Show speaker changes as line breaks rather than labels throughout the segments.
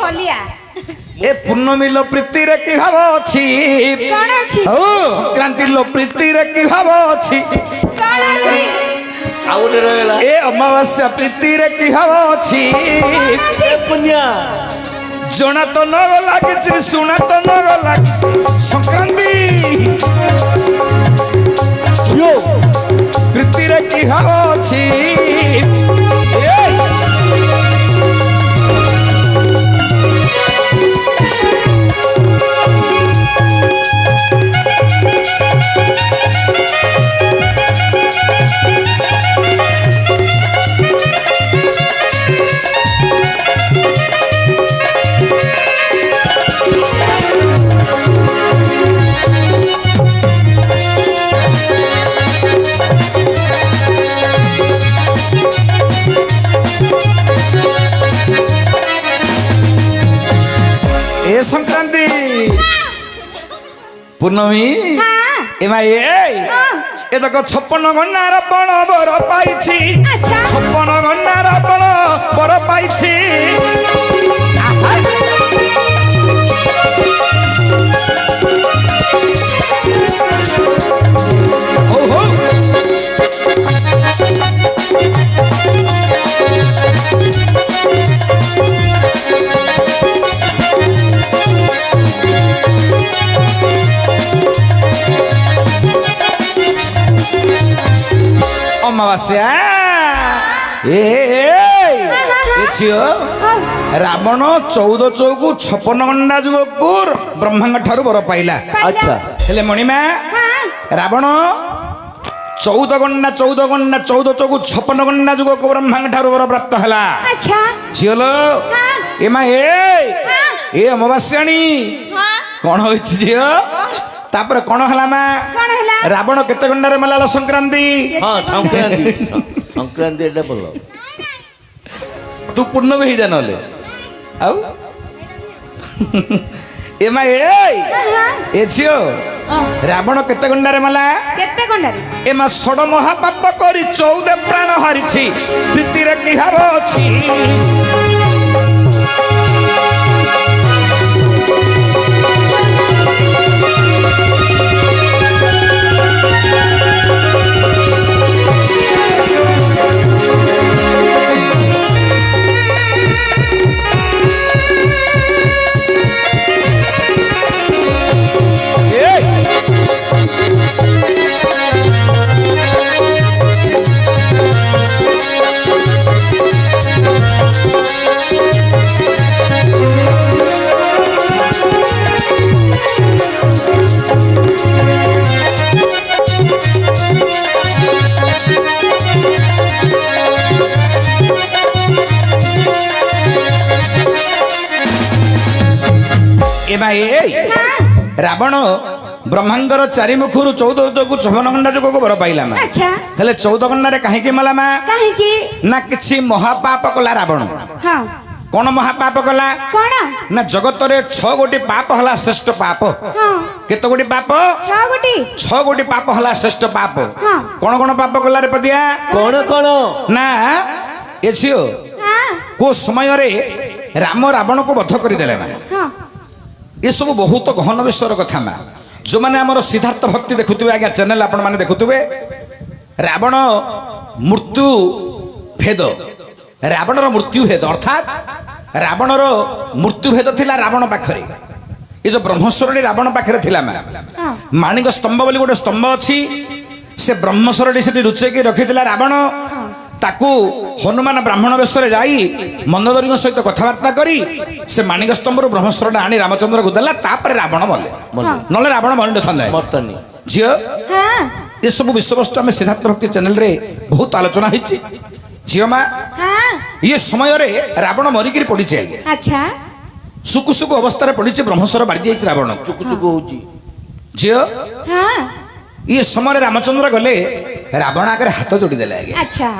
हलिया
ए पूर्णमी लो प्रीति रे की भाव अछि
कौन अछि
संक्रांति लो प्रीति रे की भाव अछि
कौन अछि
आउटे रहला
ए अमावास्या प्रीति रे की भाव अछि
ए पुण्या
जणा तो न लागे सुना तो न लागे संक्रांति
यो
प्रीति रे की भाव अछि ए संक्रांति पूर्णमी एमा ए देखो 56 गन्नार बण बर पाइछि
अच्छा
56 गन्नार बण बर पाइछि ओहो अमावास्या झियो रावण 14 चौकु 56 गंडा जुगु ब्रह्मांड ठारू बर पाइला
अच्छा
हेले मणिमा रावण 14 गंडा 14 चौकु 56 गंडा जुगु ब्रह्मांड ठारू बर प्राप्त हला
अच्छा
झियोलो एमा ए अमावास्याणी कौन होइछि झियो तापर कौन हला मा
कौन हला
रावण केते गंडा रे मलाला संक्रांति
हां संक्रांति संक्रांति एटा बोलो
तू पूर्ण भी जानले आउ एमा ए झियो रावण केते गंडा रे मला
केते कोंडारी
एमा सड महापाप करी 14 प्राण हारिछि प्रीति रे की भाव अछि एमा रावण ब्रह्मांडर चारि मुखुरु 14 को 56 गंडा जुगु बर पाइला मा
अच्छा
हेले 14 गंडा रे काहे के मला मा
काहे की
ना किछि महापाप कला रावण
हां
कोन महापाप कला
कोन
ना जगत रे 6 गोटी पाप हला श्रेष्ठ पाप
हां
केते गोटी पाप 6 गोटी पाप हला श्रेष्ठ पाप
हां
कोन पाप कला रे पदिया
कोन कोन
ना एछियो
हां
को समय रे राम रावण को वध करि देले मा
हां
ये सब बहुत गहन विषय कथा मा जो माने हमर सिद्धार्थ भक्ति देखुतबे आज्ञा चैनल आपण माने देखुतबे रावण मृत्यु भेद रावणर मृत्यु भेद अर्थात रावणर मृत्यु भेद थिला रावण पाखरे ये जो ब्रह्मेश्वरडी रावण पाखरे थिला मा माणिक स्तंभ बोली गोटे स्तंभ अछि से ब्रह्मेश्वरडी सेठी रुचेकी रखिथिला रावण ताकू हनुमान ब्राह्मण वेशरे जाई मंदोदरी सहित कथबार्ता करी से माणिक स्तंभ ब्रह्मेश्वर आनी रामचंद्र को देला तापर रावण मले नले रावण मरंड थंदा
मर्तनी
झियो
हां
ये सब विषय वस्तु आम सिद्धार्थ भक्ति चैनल रे बहुत आलोचना होइछि झियो मा
हां
ये समय रे रावण मरिकिरी पड़िछि
अच्छा
सुकु सुकु अवस्था रे पड़िछि ब्रह्मेश्वर बाड़ी जाइछि रावण
चुकु चुकु होउची
झियो
हां
ये समय रामचंद्र गले रावण आगे हाथ जोड़ी देले आगे
अच्छा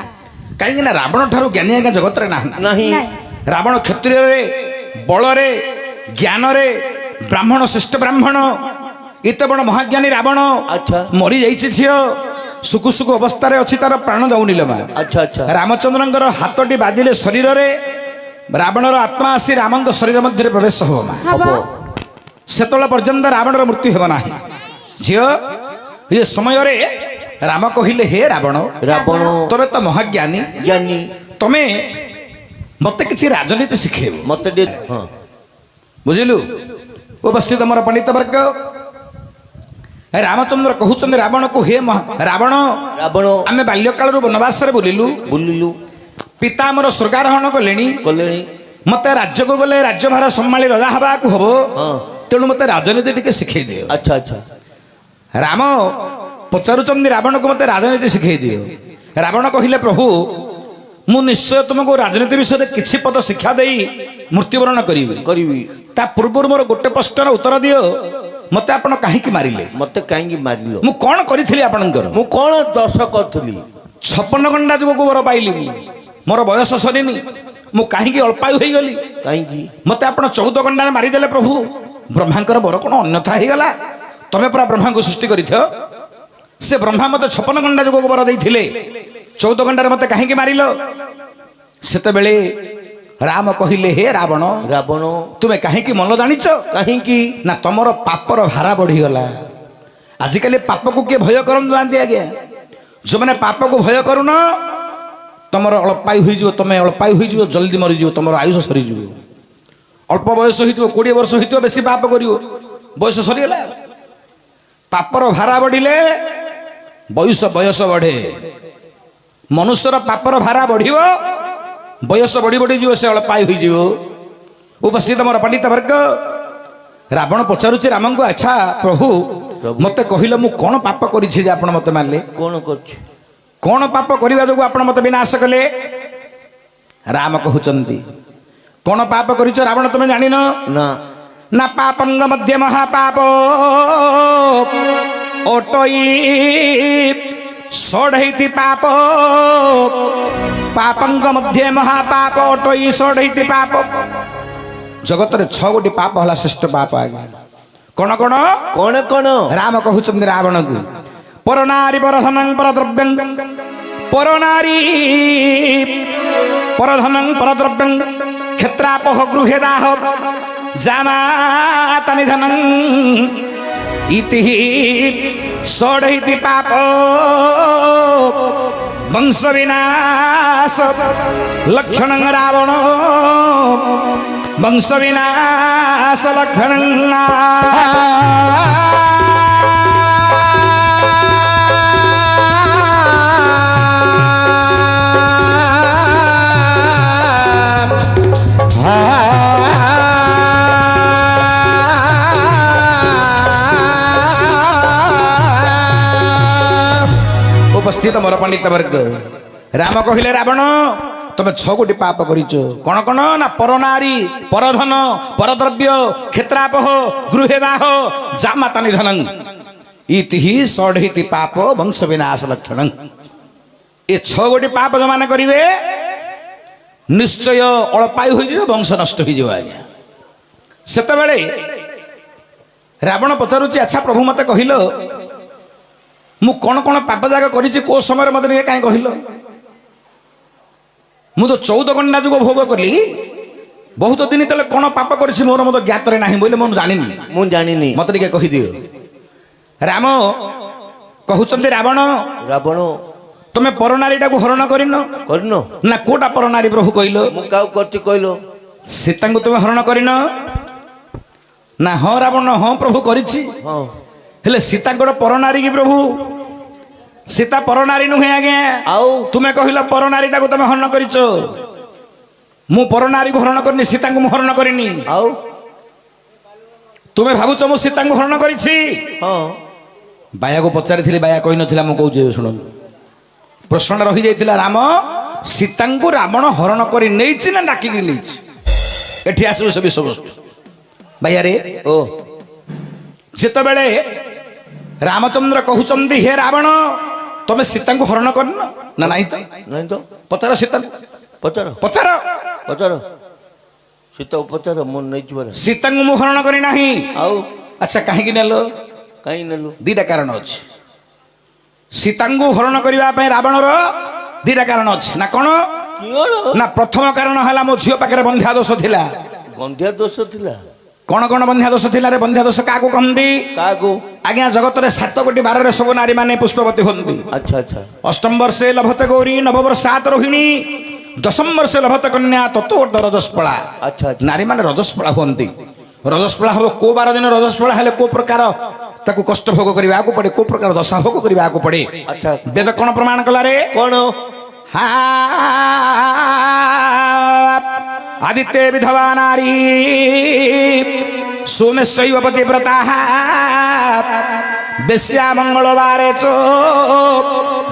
कहीं ना रावण ठारू ज्ञानी आज्ञा जगत रे
नहीं
रावण क्षत्रिय रे बल रे ज्ञान रे ब्राह्मण श्रेष्ठ ब्राह्मण एत बड़ महाज्ञानी रावण
अच्छा
मरी जाइछि झियो सुकु सुकु अवस्था रे अछि तार प्राण जाउनिले मा
अच्छा अच्छा
रामचंद्रंकर हाथटी बाजिले शरीर रे ରାବଣର ଆତ୍ମା ଆସି ରାମଙ୍କ ଶରୀର ମଧ୍ୟରେ ପ୍ରବେଶ ହବ ମା
ହବ
ସେତେବେଳେ ପର୍ଯ୍ୟନ୍ତ ରାବଣର ମୃତ୍ୟୁ ହେବ ନାହିଁ। ଝିଅ ଏ ସମୟରେ ରାମ କହିଲେ ହେ ରାବଣ
ରାବଣ
ତମେ ତ ମହାଜ୍ଞାନୀ
ଜ୍ଞାନୀ
ତମେ ମତେ କିଛି ରାଜନୀତି ଶିଖେଇବ
ମତେ ଟିକେ ହଁ
ବୁଝିଲୁ। ଉପସ୍ଥିତ ମୋର ପଣ୍ଡିତ ବର୍ଗ ରାମଚନ୍ଦ୍ର କହୁଛନ୍ତି ରାବଣକୁ ହେ ରାବଣ
ରାବଣ
ଆମେ ବାଲ୍ୟକାଳରୁ ବନବାସରେ ବୁଲିଲୁ
ବୁଲିଲୁ
ପିତା ଆମର ସ୍ୱର୍ଗାରୋହଣ କଲେଣି
କଲେଣି
ମତେ ରାଜ୍ୟକୁ ଗଲେ ରାଜ୍ୟଭାର ସମ୍ଭାଳି ରଜା ହେବାକୁ ହବ
ହଁ
ତେଣୁ ମତେ ରାଜନୀତି ଟିକେ ଶିଖେଇ ଦିଅ।
ଆଚ୍ଛା ଆଚ୍ଛା
ରାମ ପଚାରୁଛନ୍ତି ରାବଣକୁ ମତେ ରାଜନୀତି ଶିଖେଇ ଦିଅ। ରାବଣ କହିଲେ ପ୍ରଭୁ ମୁଁ ନିଶ୍ଚୟ ତୁମକୁ ରାଜନୀତି ବିଷୟରେ କିଛି ପଦ ଶିକ୍ଷା ଦେଇ ମୃତ୍ୟୁବରଣ କରିବି
କରିବି
ତା ପୂର୍ବରୁ ମୋର ଗୋଟେ ପ୍ରଶ୍ନର ଉତ୍ତର ଦିଅ ମତେ ଆପଣ କାହିଁକି ମାରିଲେ
ମତେ କାହିଁକି ମାରିଲ
ମୁଁ କଣ କରିଥିଲି ଆପଣଙ୍କର
ମୁଁ କଣ ଦୋଷ କରିଥିଲି
56 ଘଣ୍ଟା ଯୁଗକୁ ବର ପାଇଲି ମୋର ବୟସ ସରିନି ମୁଁ କାହିଁକି ଅଳ୍ପାୟୁ ହେଇଗଲି
କାହିଁକି
ମତେ ଆପଣ 14 ଘଣ୍ଟାରେ ମାରିଦେଲେ ପ୍ରଭୁ ବ୍ରହ୍ମାଙ୍କର ବର କଣ ଅନ୍ୟଥା ହେଇଗଲା ତମେ ପୁରା ବ୍ରହ୍ମାଙ୍କୁ ସୃଷ୍ଟି କରିଥିବ ସେ ବ୍ରହ୍ମା ମତେ 56 ଘଣ୍ଟା ଯୁଗକୁ ବର ଦେଇଥିଲେ 14 ଘଣ୍ଟାରେ ମତେ କାହିଁକି ମାରିଲ ସେତେବେଳେ ରାମ କହିଲେ ହେ ରାବଣ
ରାବଣ
ତୁମେ କାହିଁକି ମନ ଜାଣିଛ
କାହିଁକି
ନା ତମର ପାପର ଭାରା ବଢିଗଲା। ଆଜିକାଲି ପାପକୁ କିଏ ଭୟ କରନ୍ତୁ ନାହାନ୍ତି ଆଜ୍ଞା ଯୋଉମାନେ ପାପକୁ ଭୟ କରୁନ ତମର ଅଳ୍ପାୟୁ ହୋଇଯିବ ତମେ ଅଳ୍ପାୟୁ ହୋଇଯିବ ଜଲ୍ଦି ମରିଯିବ ତମର ଆୟୁଷ ସରିଯିବ ଅଳ୍ପ ବୟସ ହେଇଥିବ 20 ବର୍ଷ ହେଇଥିବ ବେଶୀ ପାପ କରିବ ବୟସ ସରିଗଲା। ପାପର ଭାରା ବଢିଲେ ବୟସ ବଢେ ମନୁଷ୍ୟର ପାପର ଭାରା ବଢିବ ବୟସ ବଢି ବଢି ଯିବ ସେ ଅଳ୍ପାୟୁ ହୋଇଯିବ। ଉପସ୍ଥିତ ମୋର ପଣ୍ଡିତ ବର୍ଗ ରାବଣ ପଚାରୁଛି ରାମଙ୍କୁ ଆଚ୍ଛା ପ୍ରଭୁ ମତେ କହିଲେ ମୁଁ କଣ ପାପ କରିଛି ଯେ ଆପଣ ମତେ ମାରିଲେ
କଣ କରୁଛି
କଣ ପାପ କରିବା ଯୋଗୁଁ ଆପଣ ମତେ ବିନାଶ କଲେ। ରାମ କହୁଛନ୍ତି କଣ ପାପ କରିଛ ରାବଣ ତମେ ଜାଣିନ
ନା
ନା ପାପଙ୍ଗ ମଧ୍ୟ ମହାପାପ ଓଟଇ ଷଢ଼ୈତି ପାପ ପାପଙ୍ଗ ମଧ୍ୟ ମହାପାପ ଓଟଇ ଷଢ଼ୈତି ପାପ ଜଗତରେ 6 ଗୋଟି ପାପ ହେଲା ଶ୍ରେଷ୍ଠ ପାପ ଆଜ୍ଞା କଣ କଣ
କଣ କଣ
ରାମ କହୁଛନ୍ତି ରାବଣକୁ ପରନାରୀ ପରଧନଂ ପରଦ୍ରବ୍ୟଂ ପରନାରୀ ପରଧନଂ ପରଦ୍ରବ୍ୟଂ କ୍ଷେତ୍ରାପହ ଗୃହେ ଦାହ ଜାମାତା ନିଧନଂ ଇତି ଷଢ଼ୈତି ପାପ ବଂଶ ବିନାଶ ଲକ୍ଷଣଂ ରାବଣ ବଂଶ ବିନାଶ ଲକ୍ଷଣଂ ଉପସ୍ଥିତ ମୋର ପଣ୍ଡିତ ବର୍ଗ ରାମ କହିଲେ ରାବଣ ତମେ 6 ଗୋଟି ପାପ କରିଛ କଣ କଣ ନା ପରନାରୀ ପରଧନ ପରଦ୍ରବ୍ୟ କ୍ଷେତ୍ରାପହ ଗୃହେ ଦାହ ଜାମାତା ନିଧନଂ ଇତି ଷଢ଼ୈତି ପାପ ବଂଶ ବିନାଶ ଲକ୍ଷଣଂ ଏ 6 ଗୋଟି ପାପ ଯୋଉମାନେ କରିବେ ନିଶ୍ଚୟ ଅଳ୍ପାୟୁ ହୋଇଯିବ ବଂଶ ନଷ୍ଟ ହୋଇଯିବ ଆଜ୍ଞା। ସେତେବେଳେ ରାବଣ ପଚାରୁଛି ଆଚ୍ଛା ପ୍ରଭୁ ମତେ କହିଲ ମୁଁ କଣ କଣ ପାପ ଯାକ କରିଛି କୋଉ ସମୟରେ ମତେ ଟିକେ କାହିଁ କହିଲ ମୁଁ ତ 14 ଘଣ୍ଟା ଯୁଗ ଭୋଗ କଲି ବହୁତ ଦିନ ତଳେ କଣ ପାପ କରିଛି ମୋର ମତେ ଜ୍ଞାତରେ ନାହିଁ ବୋଇଲେ ମୁଁ ଜାଣିନି ମତେ ଟିକେ କହିଦିଅ। ରାମ କହୁଛନ୍ତି ରାବଣ
ରାବଣ
ତମେ ପରନାରୀଟାକୁ ହରଣ କରିନ ନା କୋଉଟା ପରନାରୀ ପ୍ରଭୁ କହିଲ
ମୁଁ କାଉ କରିଛି କହିଲ
ସୀତାଙ୍କୁ ତୁମେ ହରଣ କରିନ ନା ହଁ ରାବଣ ହଁ ପ୍ରଭୁ କରିଛି
ହଁ
ହେଲେ ସୀତାଙ୍କର ପରନାରୀ କି ପ୍ରଭୁ ସୀତା ପରନାରୀ ନୁହେଁ ଆଜ୍ଞା
ଆଉ
ତୁମେ କହିଲ ପରନାରୀଟାକୁ ତମେ ହରଣ କରିଛ ମୁଁ ପରନାରୀକୁ ହରଣ କରିନି ସୀତାଙ୍କୁ ମୁଁ ହରଣ କରିନି
ଆଉ
ତୁମେ ଭାବୁଛ ମୁଁ ସୀତାଙ୍କୁ ହରଣ କରିଛି
ହଁ
ବାୟାକୁ ପଚାରିଥିଲି ବାୟା କହିନଥିଲା ମୁଁ କହୁଛି ଶୁଣନ୍ତୁ ପ୍ରଶ୍ନ ରହିଯାଇଥିଲା ରାମ ସୀତାଙ୍କୁ ରାବଣ ହରଣ କରି ନେଇଛି ନା ଡାକିକି ନେଇଛି ଏଠି ଆସିବ ସେ ବିଷୟବସ୍ତୁ ବାୟାରେ
ଓ
ଯେତେବେଳେ ରାମଚନ୍ଦ୍ର କହୁଛନ୍ତି ହେ ରାବଣ ତମେ ସୀତାଙ୍କୁ ହରଣ କରିନ ନା ନାଇଁ
ନାଇଁ ତ
ପଚାର ସୀତାଙ୍କୁ
ପଚାର
ପଚାର
ପଚାର ସୀତା ପଚାର ମୁଁ ନେଇଛି ପରା
ସୀତାଙ୍କୁ ମୁଁ ହରଣ କରି ନାହିଁ
ଆଉ
ଆଚ୍ଛା କାହିଁକି ନେଲ
କାହିଁ ନେଲୁ
2ଟା କାରଣ ଅଛି ସୀତାଙ୍କୁ ହରଣ କରିବା ପାଇଁ ରାବଣର 2ଟା କାରଣ ଅଛି ନା କଣ
କିଅଣ
ନା ପ୍ରଥମ କାରଣ ହେଲା ମୋ ଝିଅ ପାଖରେ ବନ୍ଧ୍ୟା ଦୋଷ ଥିଲା।
ଗନ୍ଧିଆ ଦୋଷ ଥିଲା
କଣ କଣ ବନ୍ଧ୍ୟା ଦୋଷ ଥିଲା ରେ? ବନ୍ଧ୍ୟା ଦୋଷ କାହାକୁ କହନ୍ତି?
କାହାକୁ?
ଆଜ୍ଞା ଜଗତରେ 7 କୋଟି 12ରେ ସବୁ ନାରୀ ମାନେ ପୁଷ୍ପବତୀ ହୁଅନ୍ତି।
ଆଚ୍ଛା ଆଚ୍ଛା
ଅଷ୍ଟମ ବର୍ଷେ ଲଭତେ ଗୌରୀ ନବବର୍ଷାତ ରୋହିଣୀ ଦଶମ ବର୍ଷେ ଲଭତେ କନ୍ୟା ତତୋର୍ଦ୍ଧ ରଜସ୍ପଳା।
ଆଚ୍ଛା ଆଚ୍ଛା
ନାରୀ ମାନେ ରଜସ୍ପଳା ହୁଅନ୍ତି। ରଜସ୍ପଳା ହବ କୋଉ 12 ଦିନ ରଜସ୍ପଳା ହେଲେ କୋଉ ପ୍ରକାର ତାକୁ କଷ୍ଟ ଭୋଗ କରିବାକୁ ପଡେ, କୋଉ ପ୍ରକାର ଦଶା ଭୋଗ କରିବାକୁ ପଡେ।
ଆଚ୍ଛା
ବେଦ କଣ ପ୍ରମାଣ କଲାରେ?
କଣ?
ଆଦିତ୍ୟ ବିଧବା ନାରୀ ସୋମେଶ୍ୱୈବ ପତିବ୍ରତା ବେଶ୍ୟା ମଙ୍ଗଳବାରେ ଚ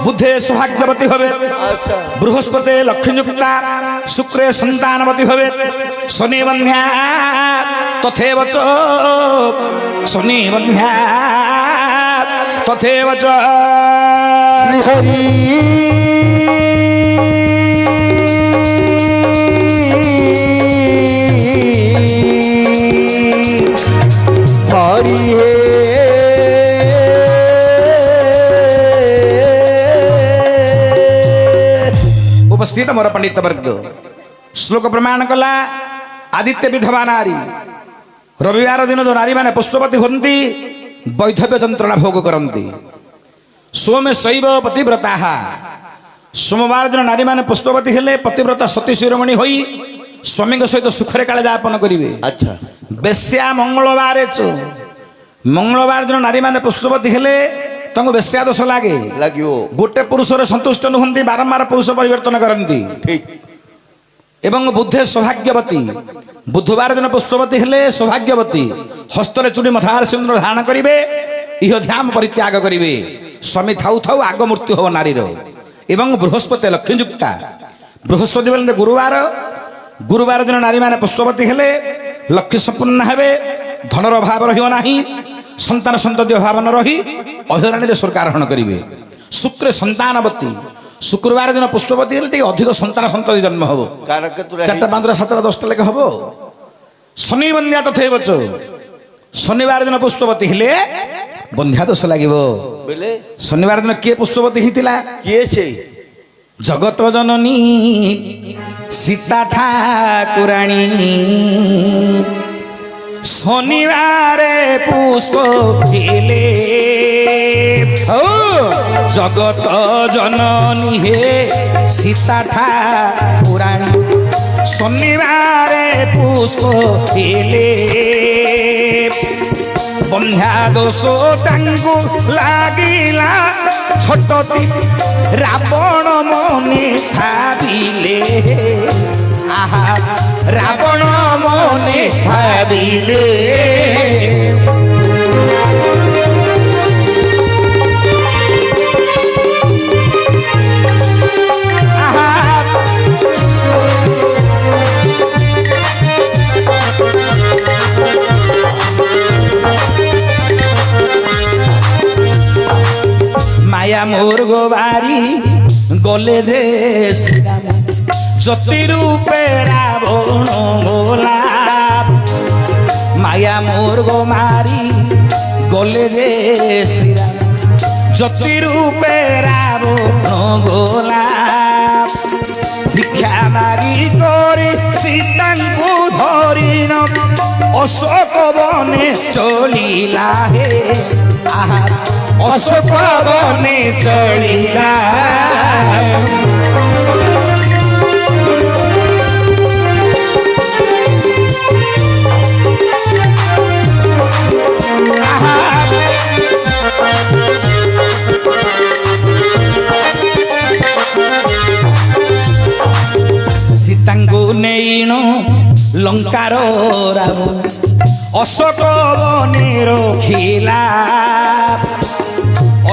ବୁଧେ ସୌଭାଗ୍ୟବତୀ হবে,
আচ্ছা
বৃহস্পতি লক্ষ্মীযুক্তা, শুক্রে সন্তানবতী হবে, শনি বন্ধ্যা তথেব চ শনি বন্ধ্যা তথেব চ।
হরি হরি হে
उपस्थित मोर पंडित वर्ग श्लोक प्रमाण कला आदित्य विधवा नारी रविवार दिन जो नारी माने पुष्पवती होती वैधव्य यंत्रणा भोग करती। सोमे शैव पतिव्रता सोमवार दिन नारी माने पुष्पवती हेले पतिव्रता सती शिरोमणि होई स्वामी सहित सुखरे काले यापन करिवे।
আচ্ছা
बेश्या मंगलवार मंगलवार दिन नारी माने पुष्पवती हेले तांको बेश्या दोष लागे।
লাগিব
गोटे पुरुषर संतुष्ट नुहंती बारंबार पुरुष परिवर्तन करती।
ঠিক
एवं बुद्धे सौभाग्यवती बुधवार दिन पुष्पवती हेले सौभाग्यवती हस्तरे चूड़ी मथार सिंदूर धारण करिवे इह ध्यान परित्याग करिवे। स्वामी थाउ थाउ आग मृत्यु हो नारीर। एवं बृहस्पति लक्ष्मीयुक्ता बृहस्पति बोलते गुरुवार गुरुवार दिन नारी माने पुष्पवती हेले लक्ष्मी संपन्न हेबे, धनर अभाव रहियो नाही, संतान संतति अभाव न रही अहिराणी स्वर्ग आरोहण करिवे। शुक्र संतानवती शुक्रवार दिन पुष्पवती हेले अधिक संतान संतति जन्म हबो।
কারকেতুরা
4টা 5টা 7টা 10টা লেখা হবো। শনি বন্ধ্যা তথে বচ শনিবার দিন পুষ্পবতী হেলে বন্ধ্যা দোষ লাগিব।
বেলে
শনিবার দিন কিଏ পুষ্পবতী হইতিলা?
কিয়ে সেই
জগত জননী সীতা ঠাকুরাণী শনিবারে পুষ্প হেলে জগত জননী হে সীতা ঠাকুরাণী শনিবারে পুষ্প হেলে বন্ধ্যা দোষ তাঙ্কু লাগিলা ছোটটি রাবণ মনে ভাবিলে। আহা রাবণ মনে ভাবিলে माया मोर गोबारी गले रे श्रीराम ज्योति रूपे रावण गोला। माया मोर गोमारी गले रे श्रीराम ज्योति रूपे रावण गोला। भिक्षा मागी करी सीतांकु धरिन अशोक बने चलिला हे। आहा अशोक बने चलिला सीतांकु नेइण लंकार रावण अशोक बने रखिला।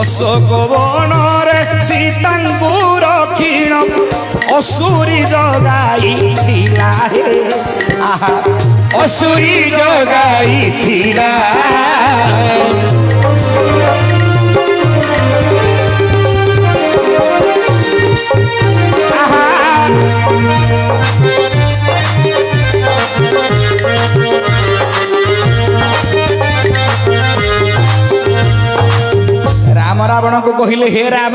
अशोक बणरे सीतांकु रखिण असुरी जगाई थिला हे। आहा असुरी जगाई थिला राम रावण को कहले हे राम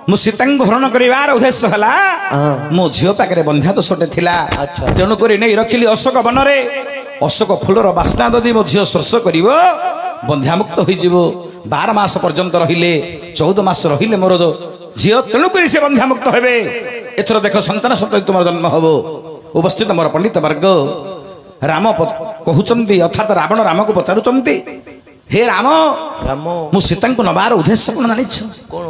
ମୁଁ ସୀତାଙ୍କୁ ହରଣ କରିବାର ଉଦ୍ଦେଶ୍ୟ ହେଲା
ହଁ।
ମୋ ଝିଅ ପାଖରେ ବନ୍ଧ୍ୟା ଦୋଷଟେ ଥିଲା।
ଆଚ୍ଛା।
ତେଣୁକରି ନେଇ ରଖିଲି ଅଶୋକ ବନରେ। ଅଶୋକ ଫୁଲର ବାସ୍ନା ଯଦି ମୋ ଝିଅ ସ୍ପର୍ଶ କରିବ ବନ୍ଧ୍ୟାମୁକ୍ତ ହୋଇଯିବ। 12 ମାସ ପର୍ଯ୍ୟନ୍ତ ରହିଲେ, 14 ମାସ ରହିଲେ ମୋର ଝିଅ, ତେଣୁକରି ସେ ବନ୍ଧ୍ୟାମୁକ୍ତ ହେବେ। ଏଥର ଦେଖ ସନ୍ତାନ ସନ୍ତତି ତୁମର ଜନ୍ମ ହବ। ଉପସ୍ଥିତ ମୋର ପଣ୍ଡିତ ବର୍ଗ, ରାମ କହୁଛନ୍ତି, ଅର୍ଥାତ୍ ରାବଣ ରାମକୁ ପଚାରୁଛନ୍ତି, ହେ ରାମ,
ରାମ
ମୁଁ ସୀତାଙ୍କୁ ନବାର ଉଦ୍ଦେଶ୍ୟ କଣ ଜାଣିଛ?
କଣ?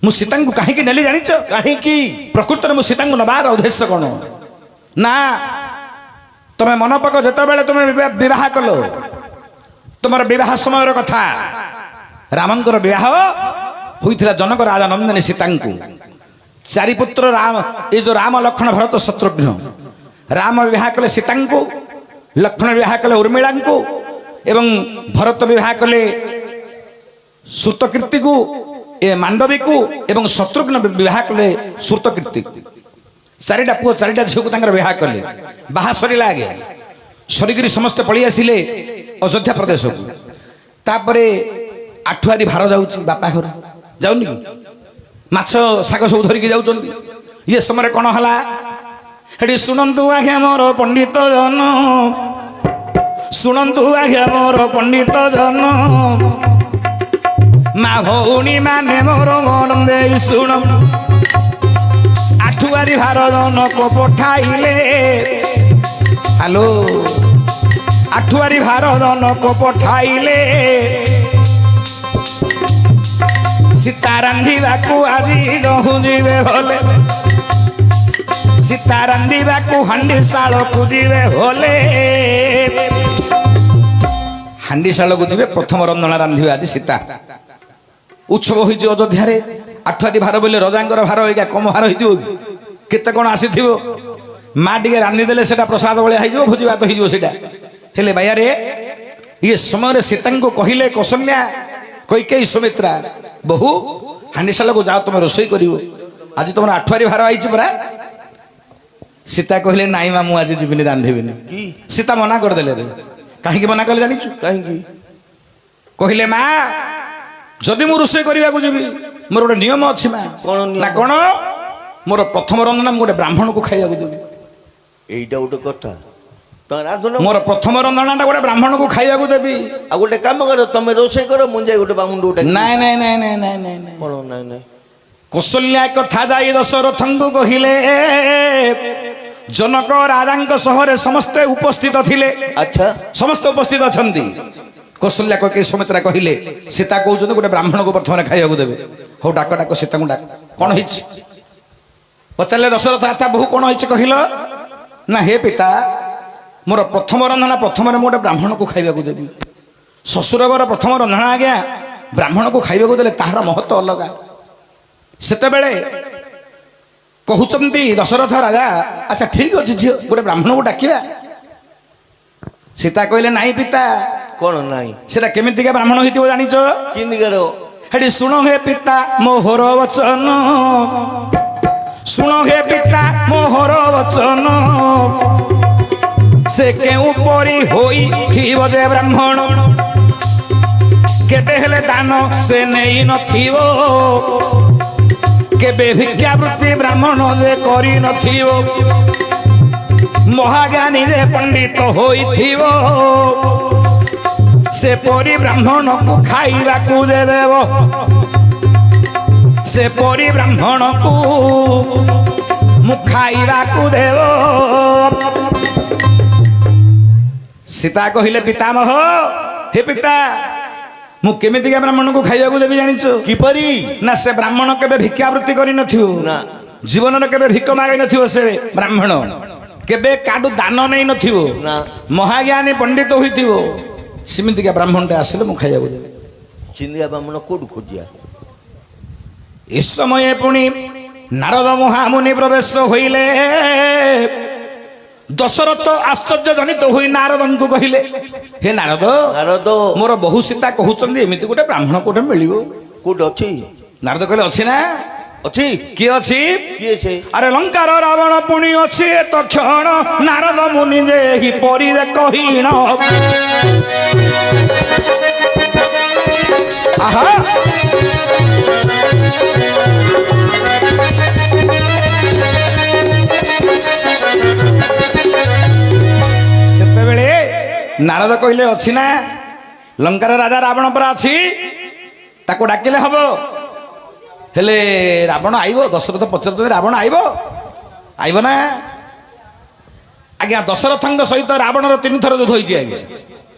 ମୁଁ ସୀତାଙ୍କୁ କାହିଁକି ନେଲି ଜାଣିଛ?
କାହିଁକି?
ପ୍ରକୃତରେ ମୁଁ ସୀତାଙ୍କୁ ନବାର ଉଦ୍ଦେଶ୍ୟ କଣ? ନା, ତମେ ମନ ପକ, ଯେତେବେଳେ ତମେ ବିବାହ କଲ, ତୁମର ବିବାହ ସମୟର କଥା। ରାମଙ୍କର ବିବାହ ହୋଇଥିଲା ଜନକ ରାଜା ନନ୍ଦିନୀ ସୀତାଙ୍କୁ। 4 ପୁତ୍ର ରାମ, ଏ ଯୋଉ ରାମ ଲକ୍ଷ୍ମଣ ଭରତ ଶତ୍ରୁଘ୍ନ। ରାମ ବିବାହ କଲେ ସୀତାଙ୍କୁ, ଲକ୍ଷ୍ମଣ ବିବାହ କଲେ ଉର୍ମିଳାଙ୍କୁ, ଏବଂ ଭରତ ବିବାହ କଲେ ସୁତକୀର୍ତ୍ତିକୁ, ଏ ମାଣ୍ଡବୀକୁ, ଏବଂ ଶତ୍ରୁଘ୍ନ ବିବାହ କଲେ ସୁତକୀର୍ତ୍ତିକୁ। 4ଟା ପୁଅ 4ଟା ଝିଅକୁ ତାଙ୍କର ବିବାହ କଲେ। ବାହା ସରିଲା ଆଗେ, ସରିକିରି ସମସ୍ତେ ପଳେଇ ଆସିଲେ ଅଯୋଧ୍ୟା ପ୍ରଦେଶକୁ। ତାପରେ 8 ଭାର ଯାଉଛି ବାପା ଘର, ଯାଉନି କି? ମାଛ ଶାଗ ସବୁ ଧରିକି ଯାଉଛନ୍ତି। ଇଏ ସମୟରେ କଣ ହେଲା? ହେଠି ଶୁଣନ୍ତୁ ଆଜ୍ଞା ମୋର ପଣ୍ଡିତ ଜନ, ଶୁଣନ୍ତୁ ଆଜ୍ଞା ମୋର ପଣ୍ଡିତ ଜନ, ମା ଭଉଣୀ ମାନେ ମୋର ମନ ଦେଇ ଶୁଣ। 8 ଭାର ଜନକ ପଠାଇଲେ, ହାଲୋ, 8 ଭାର ଜନକ ପଠାଇଲେ, ସୀତା ରାନ୍ଧିବାକୁ ଆଜି ରହୁ ଯିବେ ଭଲେ, ସୀତା ରାନ୍ଧିବାକୁ ହାଣ୍ଡିଶାଳକୁ ଯିବେ ଭଲେ। ହାଣ୍ଡିଶାଳକୁ ଯିବେ, ପ୍ରଥମ ରନ୍ଧଣା ରାନ୍ଧିବେ ଆଜି ସୀତା। ଉତ୍ସବ ହୋଇଛି ଅଯୋଧ୍ୟାରେ। 8 ଭାର ବୋଲେ ରଜାଙ୍କର ଭାର ଏଇକା କମ ଭାର ହେଇଥିବ କି? କେତେ କଣ ଆସିଥିବ। ମା ଟିକେ ରାନ୍ଧିଦେଲେ ସେଟା ପ୍ରସାଦ ଭଳିଆ ହେଇଯିବ, ଭୋଜି ଭାତ ହେଇଯିବ ସେଇଟା। ହେଲେ ବାୟାରେ, ଇଏ ସମୟରେ ସୀତାଙ୍କୁ କହିଲେ କୌଶଲ୍ୟା, କୈକେୟୀ, ସୁମିତ୍ରା, ବହୁ ହାଣ୍ଡିଶାଳକୁ ଯାଅ, ତମେ ରୋଷେଇ କରିବ। ଆଜି ତମର 8 ଭାର ଆଇଛି ପରା। ସୀତା କହିଲେ ନାଇଁ ମା, ମୁଁ ଆଜି ଯିବିନି, ରାନ୍ଧିବିନି।
କି?
ସୀତା ମନା କରିଦେଲେ। କାହିଁକି ମନା କଲେ ଜାଣିଛୁ?
କାହିଁକି?
କହିଲେ ମା, ଯଦି ମୁଁ ରୋଷେଇ କରିବାକୁ ଯିବି, ମୋର ଗୋଟେ ନିୟମ ଅଛି ମା।
କଣ ନିୟମ?
ନା କଣ? ମୋର ପ୍ରଥମ ରନ୍ଧନା ମୁଁ ଗୋଟେ ବ୍ରାହ୍ମଣକୁ ଖାଇବାକୁ ଦେବି।
এইটা ଗୋଟେ କଥା। ତମେ ରାନ୍ଧୁନ,
ମୋର ପ୍ରଥମ ରନ୍ଧନାଟା ଗୋଟେ ବ୍ରାହ୍ମଣକୁ ଖାଇବାକୁ ଦେବି।
ଆଉ ଗୋଟେ କାମ କର, ତମେ ରୋଷେଇ କର, ମୁଁ ଯାଇ ଗୋଟେ ବାମୁଣ୍ଡ ଗୋଟେ।
ନାଇଁ ନାଇଁ ନାଇଁ ନାଇଁ ନାଇଁ ନାଇଁ ନାଇଁ।
କଣ? ନାଇଁ ନାଇଁ।
କୌଶଲ୍ୟା କଥା ଯାଇ ଦଶରଥଙ୍କୁ କହିଲେ। ଜନକ ରାଜାଙ୍କ ସହରେ ସମସ୍ତେ ଉପସ୍ଥିତ ଥିଲେ।
ଆଚ୍ଛା।
ସମସ୍ତେ ଉପସ୍ଥିତ ଅଛନ୍ତି। କୌଶଲ୍ୟା କୈକେୟୀ ସୁମିତ୍ରା କହିଲେ, ସୀତା କହୁଛନ୍ତି ଗୋଟେ ବ୍ରାହ୍ମଣକୁ ପ୍ରଥମେ ଖାଇବାକୁ ଦେବେ। ହଉ ଡାକ ଡାକ, ସୀତାଙ୍କୁ ଡାକ। କଣ ହେଇଛି ପଚାରିଲେ ଦଶରଥ। ଆଚ୍ଛା ବହୁ, କଣ ହେଇଛି କହିଲ? ନା ହେ ପିତା, ମୋର ପ୍ରଥମ ରନ୍ଧନା, ପ୍ରଥମରେ ମୁଁ ଗୋଟେ ବ୍ରାହ୍ମଣକୁ ଖାଇବାକୁ ଦେବି। ଶ୍ୱଶୁର ଘର ପ୍ରଥମ ରନ୍ଧନା ଆଜ୍ଞା ବ୍ରାହ୍ମଣକୁ ଖାଇବାକୁ ଦେଲେ ତାହାର ମହତ୍ଵ ଅଲଗା। ସେତେବେଳେ କହୁଛନ୍ତି ଦଶରଥ ରାଜା, ଆଚ୍ଛା ଠିକ ଅଛି ଝିଅ, ଗୋଟେ ବ୍ରାହ୍ମଣକୁ ଡାକିବା। ସୀତା କହିଲେ ନାଇଁ ପିତା।
କଣ ନାଇଁ?
ସେଟା କେମିତିକା ବ୍ରାହ୍ମଣ ହେଇଥିବ ଜାଣିଛ?
କିନ୍ଦିକାର?
ହେଠି ଶୁଣ ହେ ପିତା ମୋହର ବଚନ, ଶୁଣ ହେ ପିତା ମୋହର ବଚନ, ସେ କେଉଁ ପରି ହୋଇଥିବ ଯେ ବ୍ରାହ୍ମଣ, କେବେ ହେଲେ ଦାନ ସେ ନେଇ ନଥିବ, କେବେ ଭିକ୍ଷାବୃତ୍ତି ବ୍ରାହ୍ମଣ ଯେ କରି ନଥିବ, ମହାଜ୍ଞାନୀ ଯେ ପଣ୍ଡିତ ହୋଇଥିବ, ସେ ପରି ବ୍ରାହ୍ମଣକୁ ଖାଇବାକୁ ଯେ ଦେବ, ସେ ପରି ବ୍ରାହ୍ମଣକୁ ମୁଁ ଖାଇବାକୁ ଦେବ। ସୀତା କହିଲେ ପିତାମହ, ହେ ପିତା, ମୁଁ କେମିତିକା ବ୍ରାହ୍ମଣକୁ ଖାଇବାକୁ ଦେବି ଜାଣିଛ?
କିପରି?
ନା ସେ ବ୍ରାହ୍ମଣ କେବେ ଭିକ୍ଷାବୃତ୍ତି କରିନଥିବ,
ନା
ଜୀବନରେ କେବେ ଭିକ ମାଗି ନଥିବ। ସେ ବ୍ରାହ୍ମଣ କେବେ କାହାଠୁ ଦାନ ନେଇ ନଥିବ,
ନା
ମହାଜ୍ଞାନୀ ପଣ୍ଡିତ ହୋଇଥିବ। ସେମିତିକା ବ୍ରାହ୍ମଣଟେ ଆସିଲେ ମୁଁ ଖାଇବାକୁ ଦେବି।
ଚିନ୍ଦିଆ ବ୍ରାହ୍ମଣ କୋଉଠୁ ଖୋଜିଆ?
ଏ ସମୟରେ ପୁଣି ନାରଦ ମହାମୁନି ପ୍ରବେଶ ହୋଇଲେ। ଦଶରଥ ଆଶ୍ଚର୍ଯ୍ୟ ଜନିତ ହୋଇ ନାରଦଙ୍କୁ କହିଲେ, ହେ ନାରଦ,
ନାରଦ,
ମୋର ବହୁ ସୀତା କହୁଛନ୍ତି ଏମିତି ଗୋଟେ ବ୍ରାହ୍ମଣ କୋଉଠି ମିଳିବ?
କୋଉଠି ଅଛି?
ନାରଦ କହିଲେ ଅଛି ନା।
ଅଛି?
କିଏ ଅଛି?
କିଏ ସେ?
ଆରେ ଲଙ୍କାର ରାବଣ ପୁଣି ଅଛି ଏ ତକ୍ଷଣ, ନାରଦ ମୁନି ଯେ ହିପରି କହିଣ। ଆହା ସେତେବେଳେ ନାରଦ କହିଲେ ଅଛି ନା ଲଙ୍କାର ରାଜା ରାବଣ ପରା ଅଛି, ତାକୁ ଡାକିଲେ ହବ। ହେଲେ ରାବଣ ଆଇବ? ଦଶରଥ ପଚାରୁଛନ୍ତି ରାବଣ ଆଇବ? ଆଇବ ନା? ଆଜ୍ଞା ଦଶରଥଙ୍କ ସହିତ ରାବଣର 3 ଥର ଯୁଦ୍ଧ ହୋଇଛି। ଆଜ୍ଞା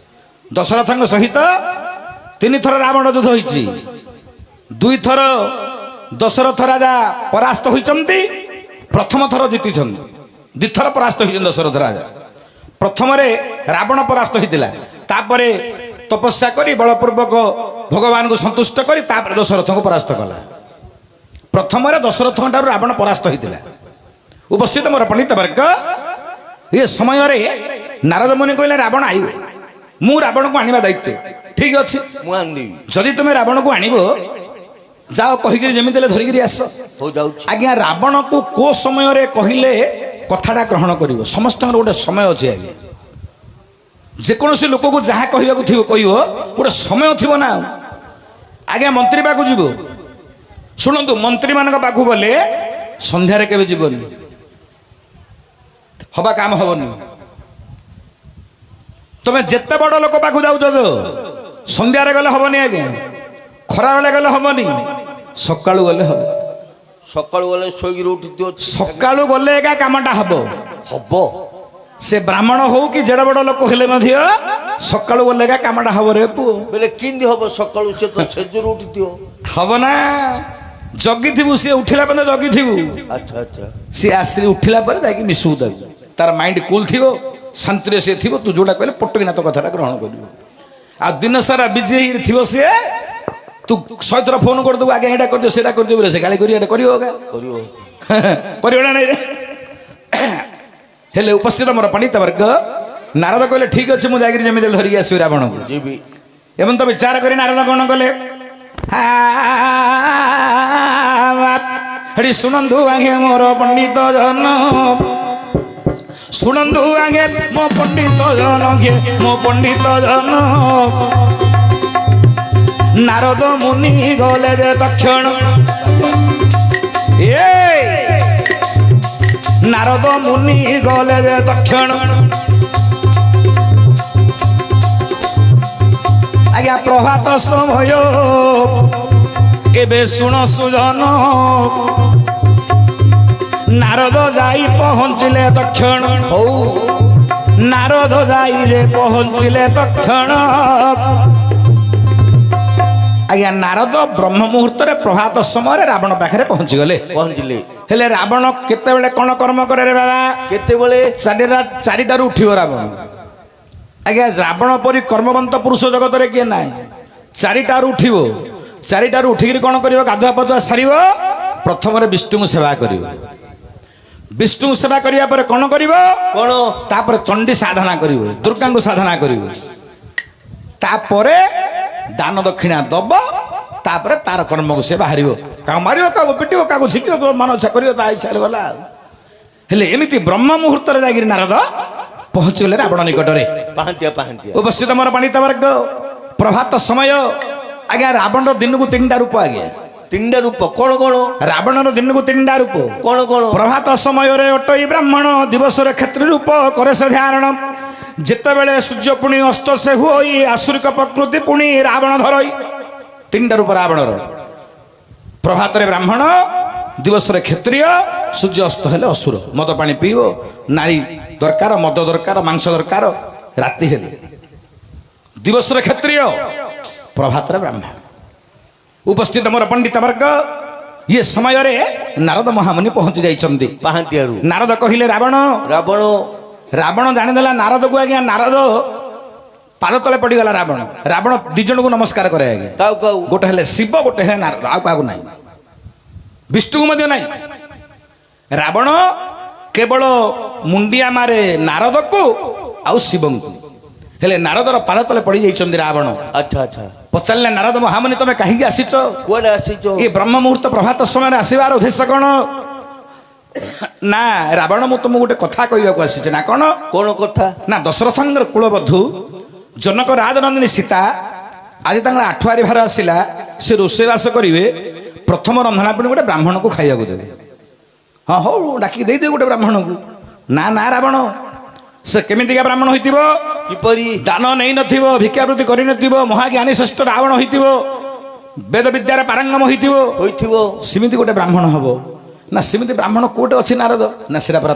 ଦଶରଥଙ୍କ ସହିତ 3 ଥର ରାବଣ ଯୁଦ୍ଧ ହୋଇଛି। 2 ଥର ଦଶରଥ ରାଜା ପରାସ୍ତ ହୋଇଛନ୍ତି, ପ୍ରଥମ ଥର ଜିତିଛନ୍ତି। 2 ଥର ପରାସ୍ତ ହୋଇଛନ୍ତି ଦଶରଥ ରାଜା। ପ୍ରଥମରେ ରାବଣ ପରାସ୍ତ ହୋଇଥିଲା, ତାପରେ ତପସ୍ୟା କରି ବଳପୂର୍ବକ ଭଗବାନଙ୍କୁ ସନ୍ତୁଷ୍ଟ କରି ତାପରେ ଦଶରଥଙ୍କୁ ପରାସ୍ତ କଲା। ପ୍ରଥମରେ ଦଶରଥଙ୍କ ଠାରୁ ରାବଣ ପରାସ୍ତ ହୋଇଥିଲା। ଉପସ୍ଥିତ ମୋର ପଣ୍ଡିତ ବର୍ଗ, ଏ ସମୟରେ ନାରଦ ମୁନି କହିଲେ ରାବଣ ଆଇବ, ମୁଁ ରାବଣକୁ ଆଣିବା ଦାୟିତ୍ୱ। ଠିକ ଅଛି,
ମୁଁ ଆଣିଦେବି।
ଯଦି ତୁମେ ରାବଣକୁ ଆଣିବ ଯାଅ, କହିକିରି ଯେମିତି ହେଲେ ଧରିକିରି ଆସ।
ହଉ ଯାଉଛି।
ଆଜ୍ଞା ରାବଣକୁ କୋଉ ସମୟରେ କହିଲେ କଥାଟା ଗ୍ରହଣ କରିବ? ସମସ୍ତଙ୍କର ଗୋଟେ ସମୟ ଅଛି। ଆଜ୍ଞା ଯେକୌଣସି ଲୋକକୁ ଯାହା କହିବାକୁ ଥିବ କହିବ, ଗୋଟେ ସମୟ ଥିବ ନା। ଆଜ୍ଞା ମନ୍ତ୍ରୀ ପାଖକୁ ଯିବ, ଶୁଣନ୍ତୁ ମନ୍ତ୍ରୀ ମାନଙ୍କ ପାଖକୁ ଗଲେ ସନ୍ଧ୍ୟାରେ କେବେ ଯିବନି, ହବା କାମ ହବନି। ତମେ ଯେତେ ବଡ ଲୋକ ପାଖକୁ ଯାଉଛ ସନ୍ଧ୍ୟାରେ ଗଲେ ହବନି। ଆଜ୍ଞା ଖରାବେଳେ ଗଲେ ହବନି, ସକାଳୁ ଗଲେ ହବ।
ସକାଳୁ ଗଲେ ଶୋଇକି ଉଠିଥିବ।
ସକାଳୁ ଗଲେ ଏକା କାମଟା ହବ।
ହବ।
ସେ ବ୍ରାହ୍ମଣ ହଉ କି ଯେଡ ବଡ ଲୋକ ହେଲେ ମଧ୍ୟ ସକାଳୁ ଗଲେ ଏକା କାମଟା ହବ ରେ ପୁଅ।
ବୋଲେ କେମିତି ହବ? ସକାଳୁ ସେ ତ ସେଜରୁ ଉଠିଥିବ।
ହବ ନା, ଜଗିଥିବୁ, ସିଏ ଉଠିଲା ପର୍ଯ୍ୟନ୍ତ ଜଗିଥିବୁ।
ଆଚ୍ଛା ଆଚ୍ଛା।
ସିଏ ଆସିକି ଉଠିଲା ପରେ ଯାଇକି ମିଶିବୁ ତାକୁ। ତାର ମାଇଣ୍ଡ କୁଲ୍ ଥିବ, ଶାନ୍ତିରେ ସିଏ ଥିବ। ତୁ ଯୋଉଟା କହିଲେ ପଟକିନା ତୋ କଥାଟା ଗ୍ରହଣ କରିବ। ଆଉ ଦିନ ସାରା ବିଜି ହେଇକି ଥିବ ସିଏ, ତୁ 100 ଥର ଫୋନ କରିଦେବୁ, ଆଜ୍ଞା ଏଇଟା କରିଦିଅ ସେଇଟା କରିଦିଅ ବୋଲେ ସେ ଗାଳି କରି ଏଇଟା କରିବ
କରିବ।
କରିବ ନା ନାଇଁ ରେ? ହେଲେ ଉପସ୍ଥିତ ମୋର ପଣ୍ଡିତ ବର୍ଗ, ନାରଦ କହିଲେ ଠିକ ଅଛି, ମୁଁ ଯାଇକିରି ଯେମିତି ଧରିକି ଆସିବି ରାବଣକୁ।
ଯିବି।
ଏବଂ ତ ବିଚାର କରି ନାରଦ କଣ କଲେ? ହେଠି ଶୁଣନ୍ତୁ ଆଜ୍ଞା ମୋର ପଣ୍ଡିତ ଜନ, ଶୁଣନ୍ତୁ ଆଜ୍ଞା ମୋ ପଣ୍ଡିତ ଜନ, ମୋ ପଣ୍ଡିତ ଜନ। ନାରଦ ମୁନି ଗଲେ ଯେ ତକ୍ଷଣ, ନାରଦ ମୁନି ଗଲେ ଯେ ତକ୍ଷଣ। ଆଜ୍ଞା ପ୍ରଭାତ ସମୟ ଏବେ ଶୁଣ ସୁଜନ, ନାରଦ ଯାଇ ପହଞ୍ଚିଲେ ତକ୍ଷଣ।
ହଉ।
ନାରଦ ଯାଇ ଯେ ପହଞ୍ଚିଲେ ତକ୍ଷଣ। ଆଜ୍ଞା ନାରଦ ବ୍ରହ୍ମ ମୁହୂର୍ତ୍ତରେ ପ୍ରଭାତ ସମୟରେ ରାବଣ ପାଖରେ ପହଞ୍ଚିଗଲେ।
ପହଞ୍ଚିଲେ।
ହେଲେ ରାବଣ କେତେବେଳେ କଣ କର୍ମ କରେ ରେ ବାବା?
କେତେବେଳେ?
4ଟାରୁ ଉଠିବ ରାବଣ। ଆଜ୍ଞା ରାବଣ ପରି କର୍ମବନ୍ତ ପୁରୁଷ ଜଗତରେ କିଏ ନାହିଁ। 4ଟାରୁ ଉଠିବ, 4ଟାରୁ ଉଠିକିରି କଣ କରିବ? ଗାଧୁଆ ପାଧୁଆ ସାରିବ, ପ୍ରଥମରେ ବିଷ୍ଣୁଙ୍କୁ ସେବା କରିବ। ବିଷ୍ଣୁଙ୍କୁ ସେବା କରିବା ପରେ କଣ କରିବ?
କଣ?
ତାପରେ ଚଣ୍ଡୀ ସାଧନା କରିବ, ଦୁର୍ଗାଙ୍କୁ ସାଧନା କରିବ। ତାପରେ ଦାନ ଦକ୍ଷିଣା ଦବ, ତାପରେ ତାର କର୍ମକୁ ସେ ବାହାରିବ। କାହାକୁ ମାରିବ, କାହାକୁ ପିଟିବ, କାହାକୁ ଝିକିବ, ମନ ଇଚ୍ଛା କରିବ, ତା ଇଚ୍ଛାରେ ଗଲା। ହେଲେ ଏମିତି ବ୍ରହ୍ମ ମୁହୂର୍ତ୍ତରେ ଯାଇକିରି ନାରଦ ପହଞ୍ଚିଗଲେ ରାବଣ ନିକଟରେ।
ପାହାନ୍ତିଆ ପାହାନ୍ତିଆ।
ଉପସ୍ଥିତ ମୋର ପଣ୍ଡିତ ବର୍ଗ, ପ୍ରଭାତ ସମୟ। ଆଜ୍ଞା ରାବଣର ଦିନକୁ 3ଟା ରୂପ। ଆଜ୍ଞା
3ଟା ରୂପ। କଣ କଣ?
ରାବଣର ଦିନକୁ 3ଟା ରୂପ।
କଣ କଣ?
ପ୍ରଭାତ ସମୟରେ ଅଟଇ ବ୍ରାହ୍ମଣ, ଦିବସରେ କ୍ଷତ୍ରି ରୂପ କରେ ସେ ଧାରଣ। ଯେତେବେଳେ ସୂର୍ଯ୍ୟ ପୁଣି ଅସ୍ତ ସେ ହୁଇ, ଆସୁରିକ ପ୍ରକୃତି ପୁଣି ରାବଣ ଧରଇ। 3ଟା ରୂପ ରାବଣର। ପ୍ରଭାତରେ ବ୍ରାହ୍ମଣ, ଦିବସରେ କ୍ଷତ୍ରିୟ, ସୂର୍ଯ୍ୟ ଅସ୍ତ ହେଲେ ଅସୁର। ମଦ ପାଣି ପିଇବ, ନାରୀ ଦରକାର, ମଦ ଦରକାର, ମାଂସ ଦରକାର। ରାତି ହେଲେ ଦିବସରେ କ୍ଷତ୍ରିୟ, ପ୍ରଭାତରେ ବ୍ରାହ୍ମଣ। ଉପସ୍ଥିତ ମୋର ପଣ୍ଡିତ ବର୍ଗ, ଇଏ ସମୟରେ ନାରଦ ମହାମୁନି ପହଞ୍ଚି ଯାଇଛନ୍ତି
ପାହାନ୍ତିଆରୁ।
ନାରଦ କହିଲେ ରାବଣ।
ରାବଣ
ରାବଣ ଜାଣିଦେଲା ନାରଦକୁ। ଆଜ୍ଞା ନାରଦ ପାଦ ତଳେ ପଡ଼ିଗଲା ରାବଣ। ରାବଣ 2 ଜଣଙ୍କୁ ନମସ୍କାର କରେ। ଆଜ୍ଞା
କାଉ କାଉ।
ଗୋଟେ ହେଲେ ଶିବ, ଗୋଟେ ହେଲେ ନାରଦ, ଆଉ କାହାକୁ ନାହିଁ। ବିଷ୍ଣୁକୁ ମଧ୍ୟ ନାହିଁ। ରାବଣ କେବଳ ମୁଣ୍ଡିଆ ମାରେ ନାରଦକୁ ଆଉ ଶିବଙ୍କୁ। ହେଲେ ନାରଦର ପାଦ ତଳେ ପଡ଼ି ଯାଇଛନ୍ତି ରାବଣ।
ଆଚ୍ଛା ଆଚ୍ଛା।
ପଚାରିଲେ ନାରଦ ମହାମୁନି ତମେ କାହିଁକି ଆସିଛ?
କୁଆଡେ ଆସିଛ?
ଏ ବ୍ରହ୍ମ ମୁହୂର୍ତ୍ତ ପ୍ରଭାତ ସମୟରେ ଆସିବାର ଉଦ୍ଦେଶ୍ୟ କଣ? ନା ରାବଣ, ମୁଁ ତୁମକୁ ଗୋଟେ କଥା କହିବାକୁ ଆସିଛି। ନା କଣ?
କଣ କଥା?
ନା ଦଶରଥଙ୍କର କୁଳବଧୂ ଜନକ ରାଜନନ୍ଦିନୀ ସୀତା ଆଜି ତାଙ୍କର 8 ଭାର ଆସିଲା। ସେ ରୋଷେଇବାସ କରିବେ। ପ୍ରଥମ ରନ୍ଧଣା ପୁଣି ଗୋଟେ ବ୍ରାହ୍ମଣକୁ ଖାଇବାକୁ ଦେବେ। ହଁ ହଉ ଡାକିକି ଦେଇଦେବେ ଗୋଟେ ବ୍ରାହ୍ମଣକୁ। ନା ନା ରାବଣ, ସେ କେମିତିକା ବ୍ରାହ୍ମଣ ହୋଇଥିବ?
କିପରି?
ଦାନ ନେଇନଥିବ, ଭିକ୍ଷାବୃତ୍ତି କରିନଥିବ, ମହାଜ୍ଞାନୀ ଶ୍ରେଷ୍ଠ ରାବଣ ହୋଇଥିବ, ବେଦ ବିଦ୍ୟାର ପାରଙ୍ଗମ ହୋଇଥିବ,
ହୋଇଥିବ।
ସେମିତି ଗୋଟେ ବ୍ରାହ୍ମଣ ହବ ନା? ସେମିତି ବ୍ରାହ୍ମଣ କୋଉଟେ ଅଛି ନାରଦ? ନା ସେଟା ପରା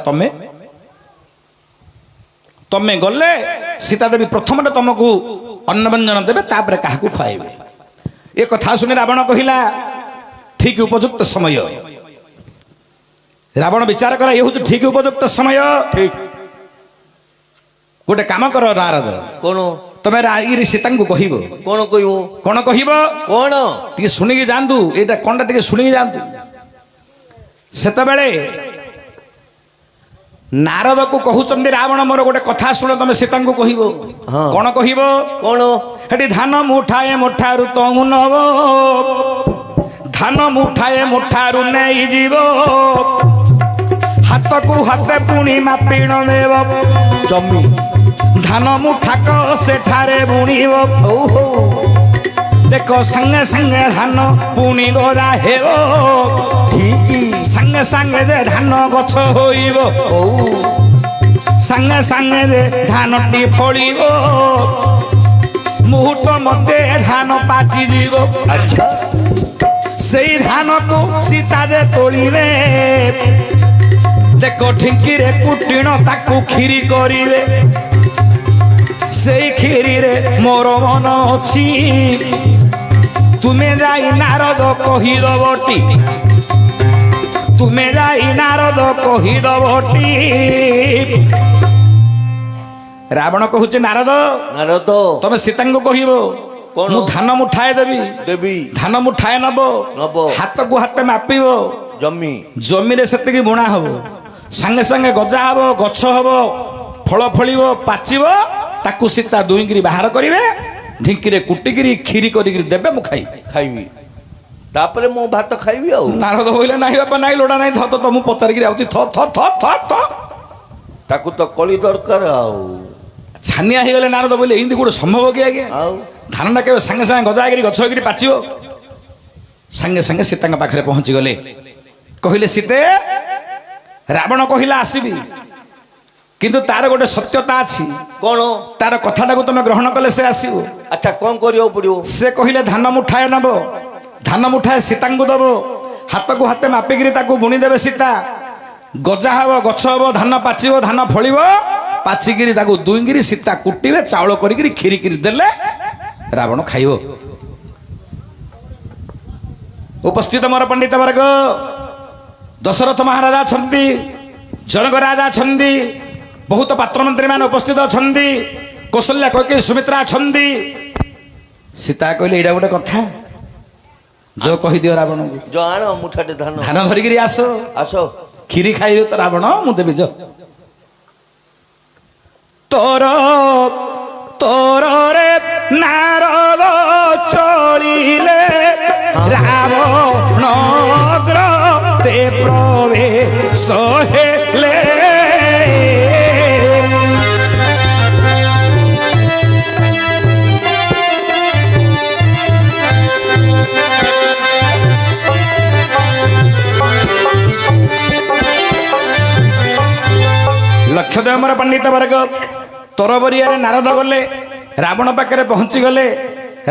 ତମେ ଗଲେ ସୀତା ଦେବୀ ପ୍ରଥମରେ ତମକୁ ଅନ୍ନ ବ୍ୟଞ୍ଜନ ଦେବେ, ତାପରେ କାହାକୁ ଖୁଆଇବେ। ଏ କଥା ଶୁଣି ରାବଣ କହିଲା ଠିକ ଉପଯୁକ୍ତ ସମୟ। ରାବଣ ବିଚାର କଲା ଏ ହଉଛି ଠିକ ଉପଯୁକ୍ତ ସମୟ।
ଠିକ।
ଗୋଟେ କାମ କର ନାରଦ,
କଣ?
ତମେ ସୀତାଙ୍କୁ କହିବ।
କଣ କହିବ?
କଣ କହିବ?
କଣ?
ଟିକେ ଶୁଣିକି ଯାଆନ୍ତୁ, ଏଇଟା କଣଟା ଟିକେ ଶୁଣିକି ଯାଆନ୍ତୁ। ସେତେବେଳେ ନାରଦକୁ କହୁଛନ୍ତି ରାବଣ ମୋର ଗୋଟେ କଥା ଶୁଣ, ତମେ ସୀତାଙ୍କୁ କହିବ।
ହଁ।
କଣ କହିବ?
କଣ?
ସେଠି ଧାନ ମୁଠାଏ ମୁଠାରୁ ତମୁ ନବ, ଧାନ ମୁଠାଏ ମୁଠାରୁ ନେଇଯିବ, ହାତକୁ ହାତେ ପୁଣି ମାପିଣ ଦେବ,
ଜମି
ଧାନ ମୁଠାକ ସେଠାରେ ବୁଣିବ।
ହଉ ହଉ।
ଦେଖ ସାଙ୍ଗେ ସାଙ୍ଗେ ଧାନ ପୁଣି ଗଦା ହେବ,
ଠିକ।
ସାଙ୍ଗେ ସାଙ୍ଗେ ଯେ ଧାନ ଗଛ ହୋଇବ,
ହଉ।
ସାଙ୍ଗେ ସାଙ୍ଗେ ଯେ ଧାନଟି ଫଳିବ, ମୁହୂର୍ତ୍ତ ମତେ ଧାନ ପାଚିଯିବ।
ଆଚ୍ଛା।
ସେଇ ଧାନକୁ ସୀତା ଯେ ତୋଳିବେ, ଦେଖ ଢିଙ୍କିରେ କୁଟିଣ ତାକୁ କ୍ଷୀରି କରିବେ। ସେଇ କ୍ଷୀରିରେ ମୋର ମନ ଅଛି, ତୁମେ ଯାଇ ନାରଦ କହିଦବଟି, ତୁମେ ଯାଇ ନାରଦ କହିଦବଟି। ରାବଣ କହୁଛି ନାରଦ
ନାରଦ
ତମେ ସୀତାଙ୍କୁ କହିବ
କଣ?
ମୁଁ ଧାନ ମୁଠାଏ ଦେବି,
ଦେବି।
ଧାନ ମୁଠାଏ ନବ, ହାତକୁ ହାତେ ମାପିବ,
ଜମି
ଜମିରେ ସେତିକି ବୁଣା ହବ, ସାଙ୍ଗେ ସାଙ୍ଗେ ଗଜା ହବ, ଗଛ ହବ, ଫଳ ଫଳିବ, ପାଚିବ, ତାକୁ ସୀତା ଦୁଇଁକିରି ବାହାର କରିବେ, ଢିଙ୍କିରେ କୁଟିକିରି କ୍ଷୀରି କରିକିରି ଦେବେ, ମୁଁ
ଖାଇବି। ତାପରେ ମୁଁ ଭାତ ଖାଇବି। ଆଉ
ନାରଦ କହିଲେ ନାହିଁ ବାପା ନାହିଁ, ଲୋଡ଼ା ନାହିଁ, ଥ ତ ମୁଁ ପଚାରିକିରି ଆଉଛି, ଥ ଥ ଥ ଥ ଥ।
ତାକୁ ତ କଳି ଦରକାର। ଆଉ
ଛାନିଆ ହେଇଗଲେ ନାରଦ ବୋଇଲେ ଏମିତି ଗୋଟେ ସମ୍ଭବ କି ଆଜ୍ଞା?
ଆଉ
ଧାନଟା କେବେ ସାଙ୍ଗେ ସାଙ୍ଗେ ଗଜା ହେଇକିରି ଗଛ ହେଇକିରି ପାଚିବ? ସାଙ୍ଗେ ସାଙ୍ଗେ ସୀତାଙ୍କ ପାଖରେ ପହଞ୍ଚିଗଲେ, କହିଲେ ସୀତେ ରାବଣ କହିଲା ଆସିବି, କିନ୍ତୁ ତାର ଗୋଟେ ସତ୍ୟତା ଅଛି।
କଣ?
ତାର କଥାଟାକୁ ତମେ ଗ୍ରହଣ କଲେ ସେ ଆସିବ।
ଆଚ୍ଛା କଣ କରିବାକୁ ପଡିବ?
ସେ କହିଲେ ଧାନ ମୁଠାଏ ନବ, ଧାନ ମୁଠାଏ ସୀତାଙ୍କୁ ଦବ, ହାତକୁ ହାତେ ମାପିକିରି ତାକୁ ବୁଣିଦେବେ ସୀତା, ଗଜା ହବ, ଗଛ ହବ, ଧାନ ପାଚିବ, ଧାନ ଫଳିବ, ପାଚିକିରି ତାକୁ ଦୁଇଁକିରି ସୀତା କୁଟିବେ, ଚାଉଳ କରିକିରି କ୍ଷୀରିକିରି ଦେଲେ ରାବଣ ଖାଇବ। ଉପସ୍ଥିତ ମୋର ପଣ୍ଡିତ ବର୍ଗ, ଦଶରଥ ମହାରାଜା ଅଛନ୍ତି, ଜନକ ରାଜା ଅଛନ୍ତି, ବହୁତ ପାତ୍ରମନ୍ତ୍ରୀ ମାନେ ଉପସ୍ଥିତ ଅଛନ୍ତି, କୌଶଲ୍ୟା କୈକେୟୀ ସୁମିତ୍ରା ଅଛନ୍ତି। ସୀତା କହିଲେ ଏଇଟା ଗୋଟେ କଥା, ଯୋଉ କହିଦିଅ ରାବଣକୁ,
ଯୋ ଆଣ ମୁଠାଟେ ଧାନ
ଧାନ ଧରିକିରି ଆସ,
ଆସ,
କ୍ଷୀରି ଖାଇବେ ତ ରାବଣ, ମୁଁ ଦେବି। ଯ ତୋର ତୋରରେ ନାରଦ ଚଳିଲେ, ରାବଣ ଗ୍ରତେ ପ୍ରବେଶ ହେଲେ। ଲକ୍ଷଦେବ ମୋର ପଣ୍ଡିତ ବର୍ଗ, ତୋରବରିଆରେ ନାରଦ ଗଲେ, ରାବଣ ପାଖରେ ପହଞ୍ଚିଗଲେ,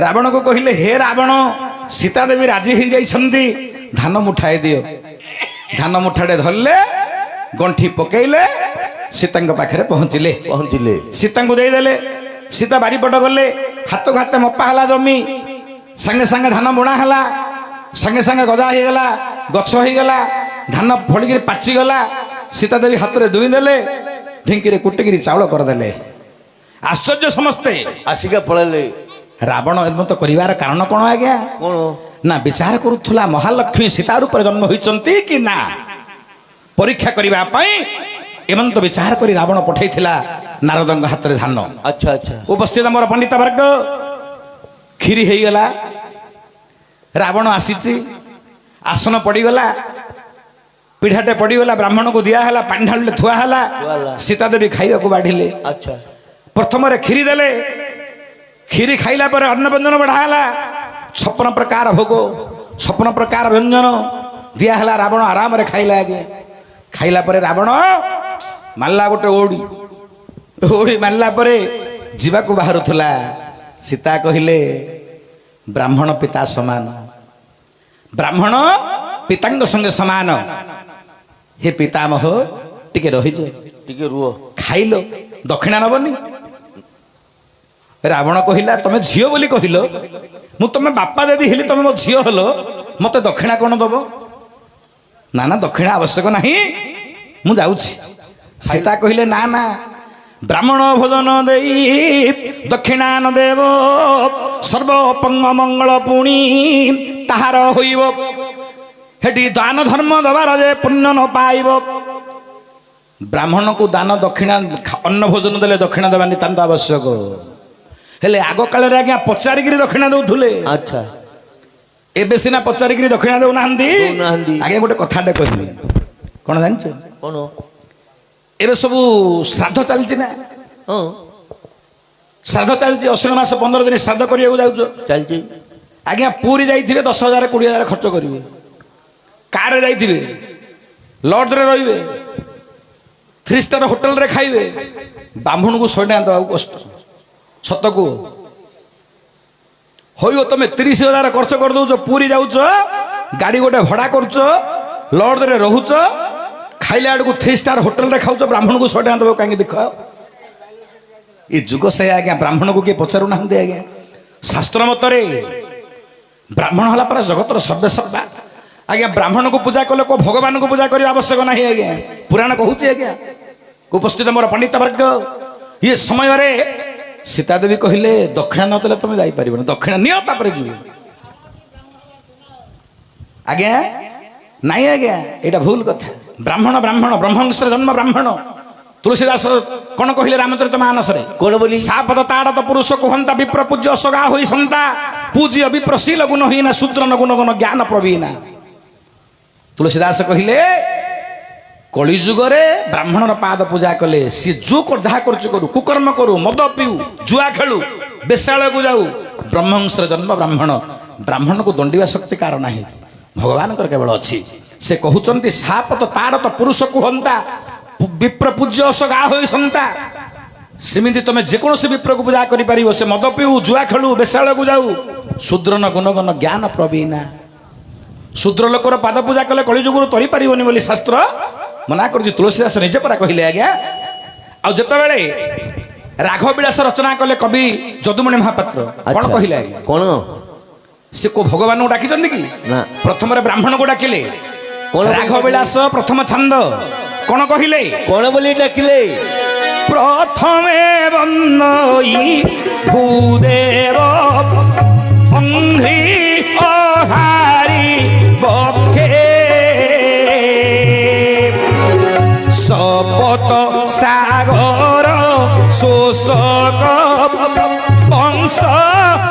ରାବଣକୁ କହିଲେ ହେ ରାବଣ, ସୀତା ଦେବୀ ରାଜି ହେଇଯାଇଛନ୍ତି, ଧାନ ମୁଠାଏ ଦିଅ। ଧାନ ମୁଠାଟେ ଧରିଲେ, ଗଣ୍ଠି ପକେଇଲେ, ସୀତାଙ୍କ ପାଖରେ ପହଞ୍ଚିଲେ। ସୀତାଙ୍କୁ ଦେଇଦେଲେ, ସୀତା ବାରିପଟ ଗଲେ, ହାତକୁ ହାତେ ମପା ହେଲା ଜମି, ସାଙ୍ଗେ ସାଙ୍ଗେ ଧାନ ବୁଣା ହେଲା, ସାଙ୍ଗେ ସାଙ୍ଗେ ଗଜା ହେଇଗଲା, ଗଛ ହେଇଗଲା, ଧାନ ଫଳିକିରି ପାଚିଗଲା। ସୀତା ଦେବୀ ହାତରେ ଦୁଇଁ ଦେଲେ, ଢିଙ୍କିରେ କୁଟିକିରି ଚାଉଳ କରିଦେଲେ। ଆଶ୍ଚର୍ଯ୍ୟ ସମସ୍ତେ,
ଆସିକା ପଳେଇଲେ।
ରାବଣ ଏମନ୍ତ କରିବାର କାରଣ କଣ ଆଜ୍ଞା?
କଣ?
ନା ବିଚାର କରୁଥିଲା ମହାଲକ୍ଷ୍ମୀ ସୀତା ରୂପରେ ଜନ୍ମ ହୋଇଛନ୍ତି କି ନା, ପରୀକ୍ଷା କରିବା ପାଇଁ ଏମନ୍ତ ବିଚାର କରି ରାବଣ ପଠେଇଥିଲା ନାରଦଙ୍କ ହାତରେ ଧାନ।
ଆଚ୍ଛା ଆଚ୍ଛା।
ଉପସ୍ଥିତ ମୋର ପଣ୍ଡିତ ବର୍ଗ, କ୍ଷୀରି ହେଇଗଲା, ରାବଣ ଆସିଛି, ଆସନ ପଡ଼ିଗଲା, ପିଢ଼ାଟେ ପଡ଼ିଗଲା, ବ୍ରାହ୍ମଣକୁ ଦିଆହେଲା, ପାଣି ଢାଳିଲେ ଥୁଆ ହେଲା, ସୀତା ଦେବୀ ଖାଇବାକୁ ବାଢ଼ିଲେ।
ଆଚ୍ଛା।
ପ୍ରଥମରେ କ୍ଷୀରି ଦେଲେ, କ୍ଷୀରି ଖାଇଲା ପରେ ଅନ୍ନ ବ୍ୟଞ୍ଜନ ବଢ଼ା ହେଲା, 56 ପ୍ରକାର ଭୋଗ, ଛପନ ପ୍ରକାର ବ୍ୟଞ୍ଜନ ଦିଆହେଲା। ରାବଣ ଆରାମରେ ଖାଇଲା। ଆଜ୍ଞା ଖାଇଲା ପରେ ରାବଣ ମାରିଲା ଗୋଟେ ଓଡ଼ି ମାରିଲା ପରେ ଯିବାକୁ ବାହାରୁଥିଲା। ସୀତା କହିଲେ ବ୍ରାହ୍ମଣ ପିତା ସମାନ, ବ୍ରାହ୍ମଣ ପିତାଙ୍କ ସଙ୍ଗେ ସମାନ। ହେ ପିତାମହ ଟିକେ ରହିଛ,
ଟିକେ ରୁହ।
ଖାଇଲ ଦକ୍ଷିଣା ନବନି? ରାବଣ କହିଲା ତମେ ଝିଅ ବୋଲି କହିଲ, ମୁଁ ତମେ ବାପା ଯଦି ହେଲି ତମେ ମୋ ଝିଅ ହେଲ, ମତେ ଦକ୍ଷିଣା କଣ ଦବ? ନା ନା ଦକ୍ଷିଣା ଆବଶ୍ୟକ ନାହିଁ, ମୁଁ ଯାଉଛି। ସୀତା କହିଲେ ନା ନା, ବ୍ରାହ୍ମଣ ଭୋଜନ ଦେଇ ଦକ୍ଷିଣା ନ ଦେବ, ସର୍ବପଙ୍ଗ ମଙ୍ଗଳ ପୁଣି ତାହାର ହୋଇବ। ହେଠି ଦାନ ଧର୍ମ ଦେବାର ଯେ ପୁଣ୍ୟ ନ ପାଇବ। ବ୍ରାହ୍ମଣକୁ ଦାନ ଦକ୍ଷିଣା ଅନ୍ନ ଭୋଜନ ଦେଲେ ଦକ୍ଷିଣା ଦେବା ନିତାନ୍ତ ଆବଶ୍ୟକ। ହେଲେ ଆଗ କାଳରେ ଆଜ୍ଞା ପଚାରିକିରି ଦକ୍ଷିଣା ଦଉଥିଲେ।
ଆଚ୍ଛା,
ଏବେ ସିନା ପଚାରିକିରି ଦକ୍ଷିଣା ଦଉନାହାନ୍ତି। ଆଜ୍ଞା ଗୋଟେ କଥାଟେ କହିବି, କଣ ଜାଣିଛ?
କଣ?
ଏବେ ସବୁ ଶ୍ରାଦ୍ଧ ଚାଲିଛି ନା?
ହଁ
ଶ୍ରାଦ୍ଧ ଚାଲିଛି। ଅଶ୍ୱିନ ମାସ 15 ଦିନ ଶ୍ରାଦ୍ଧ କରିବାକୁ ଯାଉଛ।
ଚାଲିଛି।
ଆଜ୍ଞା ପୁରୀ ଯାଇଥିବେ 10,000 20,000 ଖର୍ଚ୍ଚ କରିବେ। କାରରେ ଯାଇଥିବେ, ଲଜରେ ରହିବେ, 3 ଷ୍ଟାର ହୋଟେଲରେ ଖାଇବେ। ବ୍ରାହ୍ମଣକୁ 100 ଟଙ୍କା ଦେବାକୁ କଷ୍ଟ। ସତକୁ ହୋଇବ ତମେ 30,000 ଖର୍ଚ୍ଚ କରିଦଉଛ, ପୁରୀ ଯାଉଛ, ଗାଡି ଗୋଟେ ଭଡା କରୁଛ, ଲଜରେ ରହୁଛ, ଖାଇଲା ବେଳକୁ 3 ଷ୍ଟାର ହୋଟେଲରେ ଖାଉଛ, ବ୍ରାହ୍ମଣକୁ 100 ଟଙ୍କା ଦେବ କାହିଁକି? ଦେଖ ଏ ଯୁଗ ସେ ଆଜ୍ଞା ବ୍ରାହ୍ମଣକୁ କିଏ ପଚାରୁନାହାନ୍ତି। ଆଜ୍ଞା ଶାସ୍ତ୍ର ମତରେ ବ୍ରାହ୍ମଣ ହେଲା ପରା ଜଗତର ସର୍ବେ ସର୍ବା। ଆଜ୍ଞା ବ୍ରାହ୍ମଣକୁ ପୂଜା କଲେ କୋଉ ଭଗବାନଙ୍କୁ ପୂଜା କରିବା ଆବଶ୍ୟକ ନାହିଁ। ଆଜ୍ଞା ପୁରାଣ କହୁଛି। ଆଜ୍ଞା ଉପସ୍ଥିତ ମୋର ପଣ୍ଡିତ ବର୍ଗ, ଇଏ ସମୟରେ ସୀତା ଦେବୀ କହିଲେ ଦକ୍ଷିଣା ନଦେଲେ ତମେ ଯାଇପାରିବନି, ଦକ୍ଷିଣା ନିଅ ତାପରେ ଯିବ। ଆଜ୍ଞା ନାଇଁ ଆଜ୍ଞା ଏଇଟା ଭୁଲ କଥା। ବ୍ରାହ୍ମଣ ବ୍ରାହ୍ମଣ ବ୍ରହ୍ମଂଶରେ ଜନ୍ମ ବ୍ରାହ୍ମଣ। ତୁଳସୀଦାସ କଣ କହିଲେ ରାମଚରିତ ମାନସରେ?
କଣ ବୋଲି?
ସାପଦ ତାଡତ ପୁରୁଷ କୁହନ୍ତା, ବିପ୍ର ପୂଜ୍ୟ ସଗା ହୋଇ ସନ୍ତା, ପୂଜ୍ୟ ବିପ୍ରଶୀଳ ଗୁଣ ହୀନା, ଶୂଦ୍ର ଗୁଣ ଗୁଣ ଜ୍ଞାନ ପ୍ରବୀଣା। ତୁଳସୀଦାସ କହିଲେ କଳିଯୁଗରେ ବ୍ରାହ୍ମଣର ପାଦ ପୂଜା କଲେ ସିଏ ଯାହା କରୁଛି କରୁ, କୁକର୍ମ କରୁ, ମଦ ପିଉ, ଜୁଆ ଖେଳୁ, ବେଶ୍ୟାଳୟକୁ ଯାଉ, ବ୍ରହ୍ମଂଶର ଜନ୍ମ ବ୍ରାହ୍ମଣ। ବ୍ରାହ୍ମଣକୁ ଦଣ୍ଡିବା ଶକ୍ତି କାର ନାହିଁ, ଭଗବାନଙ୍କର କେବଳ ଅଛି। ସେ କହୁଛନ୍ତି ସାପତ ତାଡତ ପୁରୁଷ କୁହନ୍ତା, ବିପ୍ର ପୂଜ୍ୟ ସଗା ହୋଇ ସନ୍ତା। ସେମିତି ତମେ ଯେକୌଣସି ବିପ୍ରକୁ ପୂଜା କରିପାରିବ। ସେ ମଦ ପିଉ, ଜୁଆ ଖେଳୁ, ବେଶ୍ୟାଳୟକୁ ଯାଉ, ଶୂଦ୍ର ଗୁଣଗଣ ଜ୍ଞାନ ପ୍ରବୀଣା। ଶୂଦ୍ର ଲୋକର ପାଦ ପୂଜା କଲେ କଳିଯୁଗରୁ ତରି ପାରିବନି ବୋଲି ଶାସ୍ତ୍ର ମନା କରୁଛି। ତୁଳସୀଦାସ ନିଜେ ପରା କହିଲେ। ଆଜ୍ଞା ଆଉ ଯେତେବେଳେ ରାଘବ ବିଳାସ ରଚନା କଲେ କବି ଯଦୁମଣି ମହାପାତ୍ର, କଣ କହିଲେ? ଆଜ୍ଞା
କଣ?
ସେ କୋଉ ଭଗବାନଙ୍କୁ ଡାକିଛନ୍ତି କି?
ନା।
ପ୍ରଥମରେ ବ୍ରାହ୍ମଣକୁ ଡାକିଲେ।
କଣ?
ରାଘବ ବିଳାସ ପ୍ରଥମ ଛାନ୍ଦ କଣ କହିଲେ?
କଣ ବୋଲି ଡାକିଲେ?
ପ୍ରଥମେ ବନ୍ଦଇ ଭୂଦେବ ଅଙ୍ଘ୍ରି ଅହାରି ବକ୍ଷେ, ସପତ ସାଗର ଶୋଷକ ବଂଶ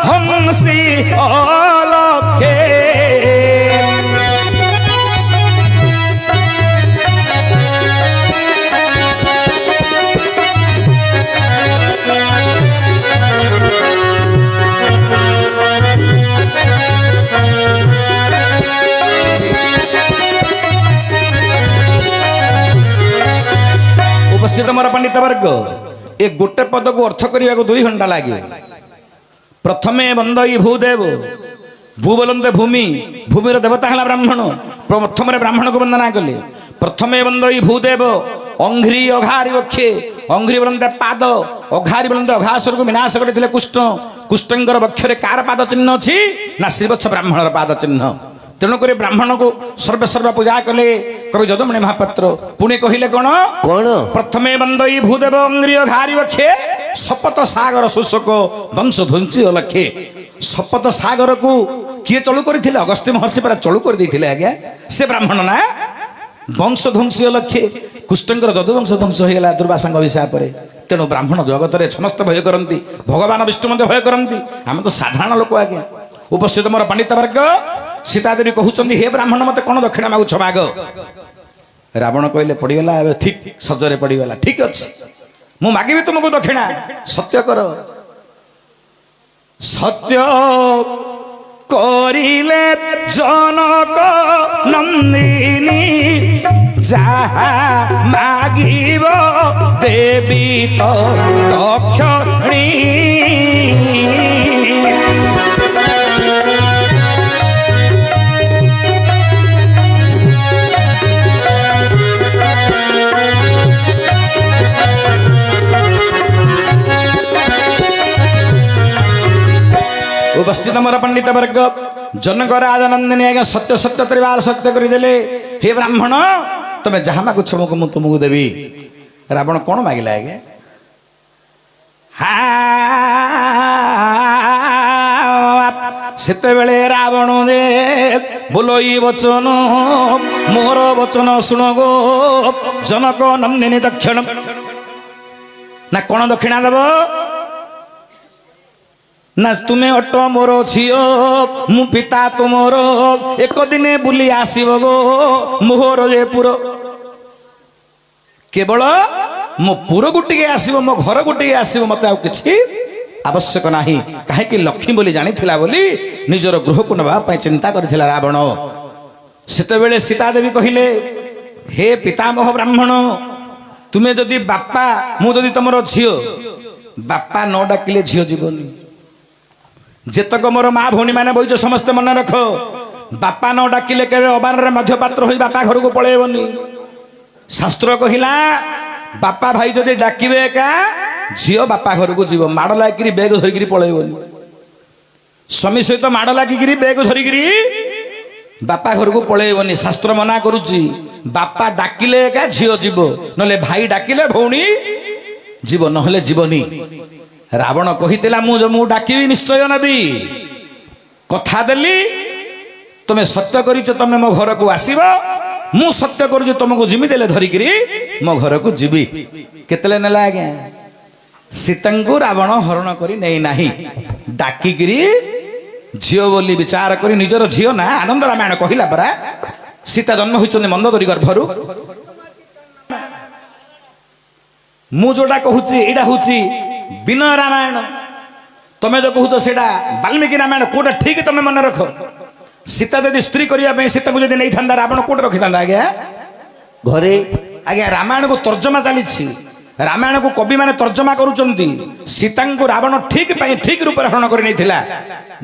ହଂସୀ অলক্ষে। ଉପସ୍ଥିତ ମୋର ପଣ୍ଡିତ ବର୍ଗ, ଏ ଗୋଟେ ପଦକୁ ଅର୍ଥ କରିବାକୁ 2 ଘଣ୍ଟା ଲାଗେ। ପ୍ରଥମେ ବନ୍ଦଇ ଭୂଦେବ, ଭୂ ବୋଲନ୍ତେ ଭୂମି, ଭୂମିର ଦେବତା ହେଲା ବ୍ରାହ୍ମଣ। ପ୍ରଥମରେ ବ୍ରାହ୍ମଣକୁ ବନ୍ଦନା କଲେ। ପ୍ରଥମେ ବନ୍ଦଇ ଭୂଦେବ ଅଙ୍ଘ୍ରି ଅଘାରି ବକ୍ଷେ, ଅଙ୍ଘ୍ରି ବୋଲନ୍ତେ ପାଦ, ଅଘାରି ବୋଲନ୍ତେ ଅଘାସୁରକୁ ବିନାଶ କରିଥିଲେ କୃଷ୍ଣ। କୃଷ୍ଣଙ୍କର ବକ୍ଷରେ କାର ପାଦ ଚିହ୍ନ ଅଛି? ନା ଶ୍ରୀବତ୍ସ ବ୍ରାହ୍ମଣର ପାଦ ଚିହ୍ନ। ତେଣୁକରି ବ୍ରାହ୍ମଣକୁ ସର୍ବେ ସର୍ବ ପୂଜା କଲେ କବି ଯଦୁମଣି ମହାପାତ୍ର। ପୁଣି କହିଲେ କଣ?
କଣ?
ପ୍ରଥମେ ବନ୍ଦଇ ଭୂଦେବ ଅଙ୍ଘ୍ରି ଅଘାରି ବକ୍ଷେ, ସପତ ସାଗର ଶୋଷକ ବଂଶ ଧ୍ୱଂସୀ ଅଲକ୍ଷେ। ସପତ ସାଗରକୁ କିଏ ଚଳୁ କରିଥିଲେ? ଅଗସ୍ତ୍ୟ ମହର୍ଷି ପରା ଚଳୁ କରିଦେଇଥିଲେ। ଆଜ୍ଞା ସେ ବ୍ରାହ୍ମଣ ନା। ବଂଶ ଧ୍ୱଂସୀ ଅଲକ୍ଷେ, କୃଷ୍ଣଙ୍କର ଯଦୁବଂଶ ଧ୍ୱଂସ ହୋଇଗଲା ଦୁର୍ବାସାଙ୍କ ଅଭିଶାପରେ। ତେଣୁ ବ୍ରାହ୍ମଣ ଜଗତରେ ସମସ୍ତେ ଭୟ କରନ୍ତି, ଭଗବାନ ବିଷ୍ଣୁ ମଧ୍ୟ ଭୟ କରନ୍ତି। ଆମେ ତ ସାଧାରଣ ଲୋକ। ଆଜ୍ଞା ଉପସ୍ଥିତ ମୋର ପଣ୍ଡିତ ବର୍ଗ, ସୀତା ଦେବୀ କହୁଛନ୍ତି ହେ ବ୍ରାହ୍ମଣ ମତେ କଣ ଦକ୍ଷିଣା ମାଗୁଛ ମାଗ। ରାବଣ କହିଲେ ପଡିଗଲା, ଏବେ ଠିକ ସଜରେ ପଡିଗଲା। ଠିକ ଅଛି, ମୁଁ ମାଗିବି ତୁମକୁ ଦକ୍ଷିଣା, ସତ୍ୟ କର। ସତ୍ୟ করিলে জনক নন্দিনী যাহা মাগিব দেবী তো দক্ষিণী। उपस्थित मोर पंडित वर्ग जनक राजा नंदिनी आज्ञा सत्य सत्य त्रिवार सत्य करदेले। हे ब्राह्मण तुम्हें जहाँ मागुछ मुझे तुमको देवी। रावण कौन मागिला आज्ञा? सेते बेले रावण दे बोलोई वचन मोर वचन शुण गो जनक नंदिनी दक्षिण ना कौन दक्षिणा देव ना तुम्हें अट मोर झीओ मु पिता तुमर एक दिने बुली आसब गो मोहर जे पुर केवल मो पुर गुटिके आसब मो घर गुटिके आसब मत आउ किछि आवश्यक नाही। कहीं लक्ष्मी बोली जानी बोली निजर गृह को नवा चिंता करथिला रावण। सेते बेले सीता देवी कहिले हे पितामह ब्राह्मण तुम्हें जदि बापा मु जदि तुमर झीओ बापा न डाकिले झीओ जीवनी। जेतक मोर माँ भौणी मैंने बहीच समस्ते मन रख बापा न डाकिले केवे अबार मध्य पात्र हो बापा घर को पलैबनी। शास्त्र कहला बापा भाई जदि डाकिबे एका झीओ बापा घर को जीव माड़ लागिरी बेग धरिकी पलैबनी। स्वामी सहित माड़ लागिकी बेग धरिकी बापा घर को पलैबनी। शास्त्र मना करुची बापा डाकिले एका झीओ जीव नले भाई डाकिले भौणी जीव नहले जीवनी। रावण कहितला मु डाकिबी निश्चय नबी कथा देली तुम सत्य करिच तुम मो घर को आसीब मु सत्य करुच तुमको जिमी देले धरिकी मो घर को जीवी। केतले नेला आज्ञा सीता को रावण हरण करी नहीं नाही डाकिकी झीओ बोली विचार करी निजर झीओ ना आनंद रामायण कहला परा सीता जन्म होइछन मंदोदरी गर्भरु। मु जोटा कहूची एडा होची विनय रामायण तुम्हें जो कहू तो सेटा वाल्मीकि रामायण कोटा ठीक तुम मन रख। सीता यदि स्त्री करने सीता को नहीं था रावण कोट रखी था आज्ञा घरे आज्ञा। रामायण को तर्जमा चली रामायण को कवि माने तर्जमा करुचंती सीता को रावण ठीक ठीक रूप हरण कर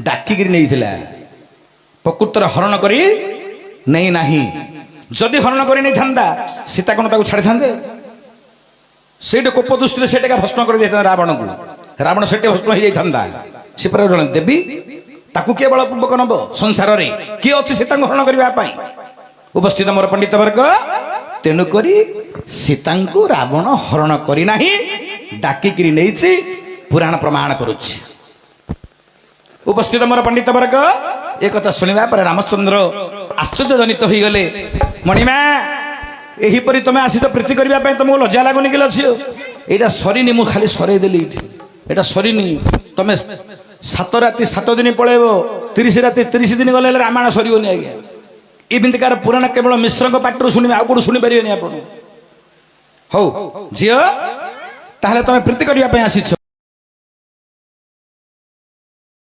डाकिकी नहीं प्रकृतर हरण कर नहीं नाही। जदि हरण कर नहीं था सीता कौन ताको छाड़ी था से कोप दृष्टि से भस्म कर रावण को रावण से भस्म हो जाता सी पर जन देवी ताकू किए बलपूर्वक नब संसार में किए अच्छी सीता हरण करने। उपस्थित मोर पंडित वर्ग तेणुक सीता को रावण हरण करना डाकिकी नहीं पुराण प्रमाण करुच्ची। उपस्थित मोर पंडित वर्ग एक शुणा पर रामचंद्र आश्चर्य जनित हो गले। मणिमा एहीपरि तुम आसी तो प्रीति करने तुमको लज्जा लगुनि कि लझिओ यहाँ सरीनी मु खाली सरे देली यहाँ सरीनी तुम 7 राति 7 दिन पलैब 30 राति 30 दिन गले रामायण सरनी आज्ञा। एमतीकार पुराण केवल मिश्र पाटर शुणे आउ कौन शुणी पारे आप। हौ झीओ ताहले तुम प्रीति करने आसीछ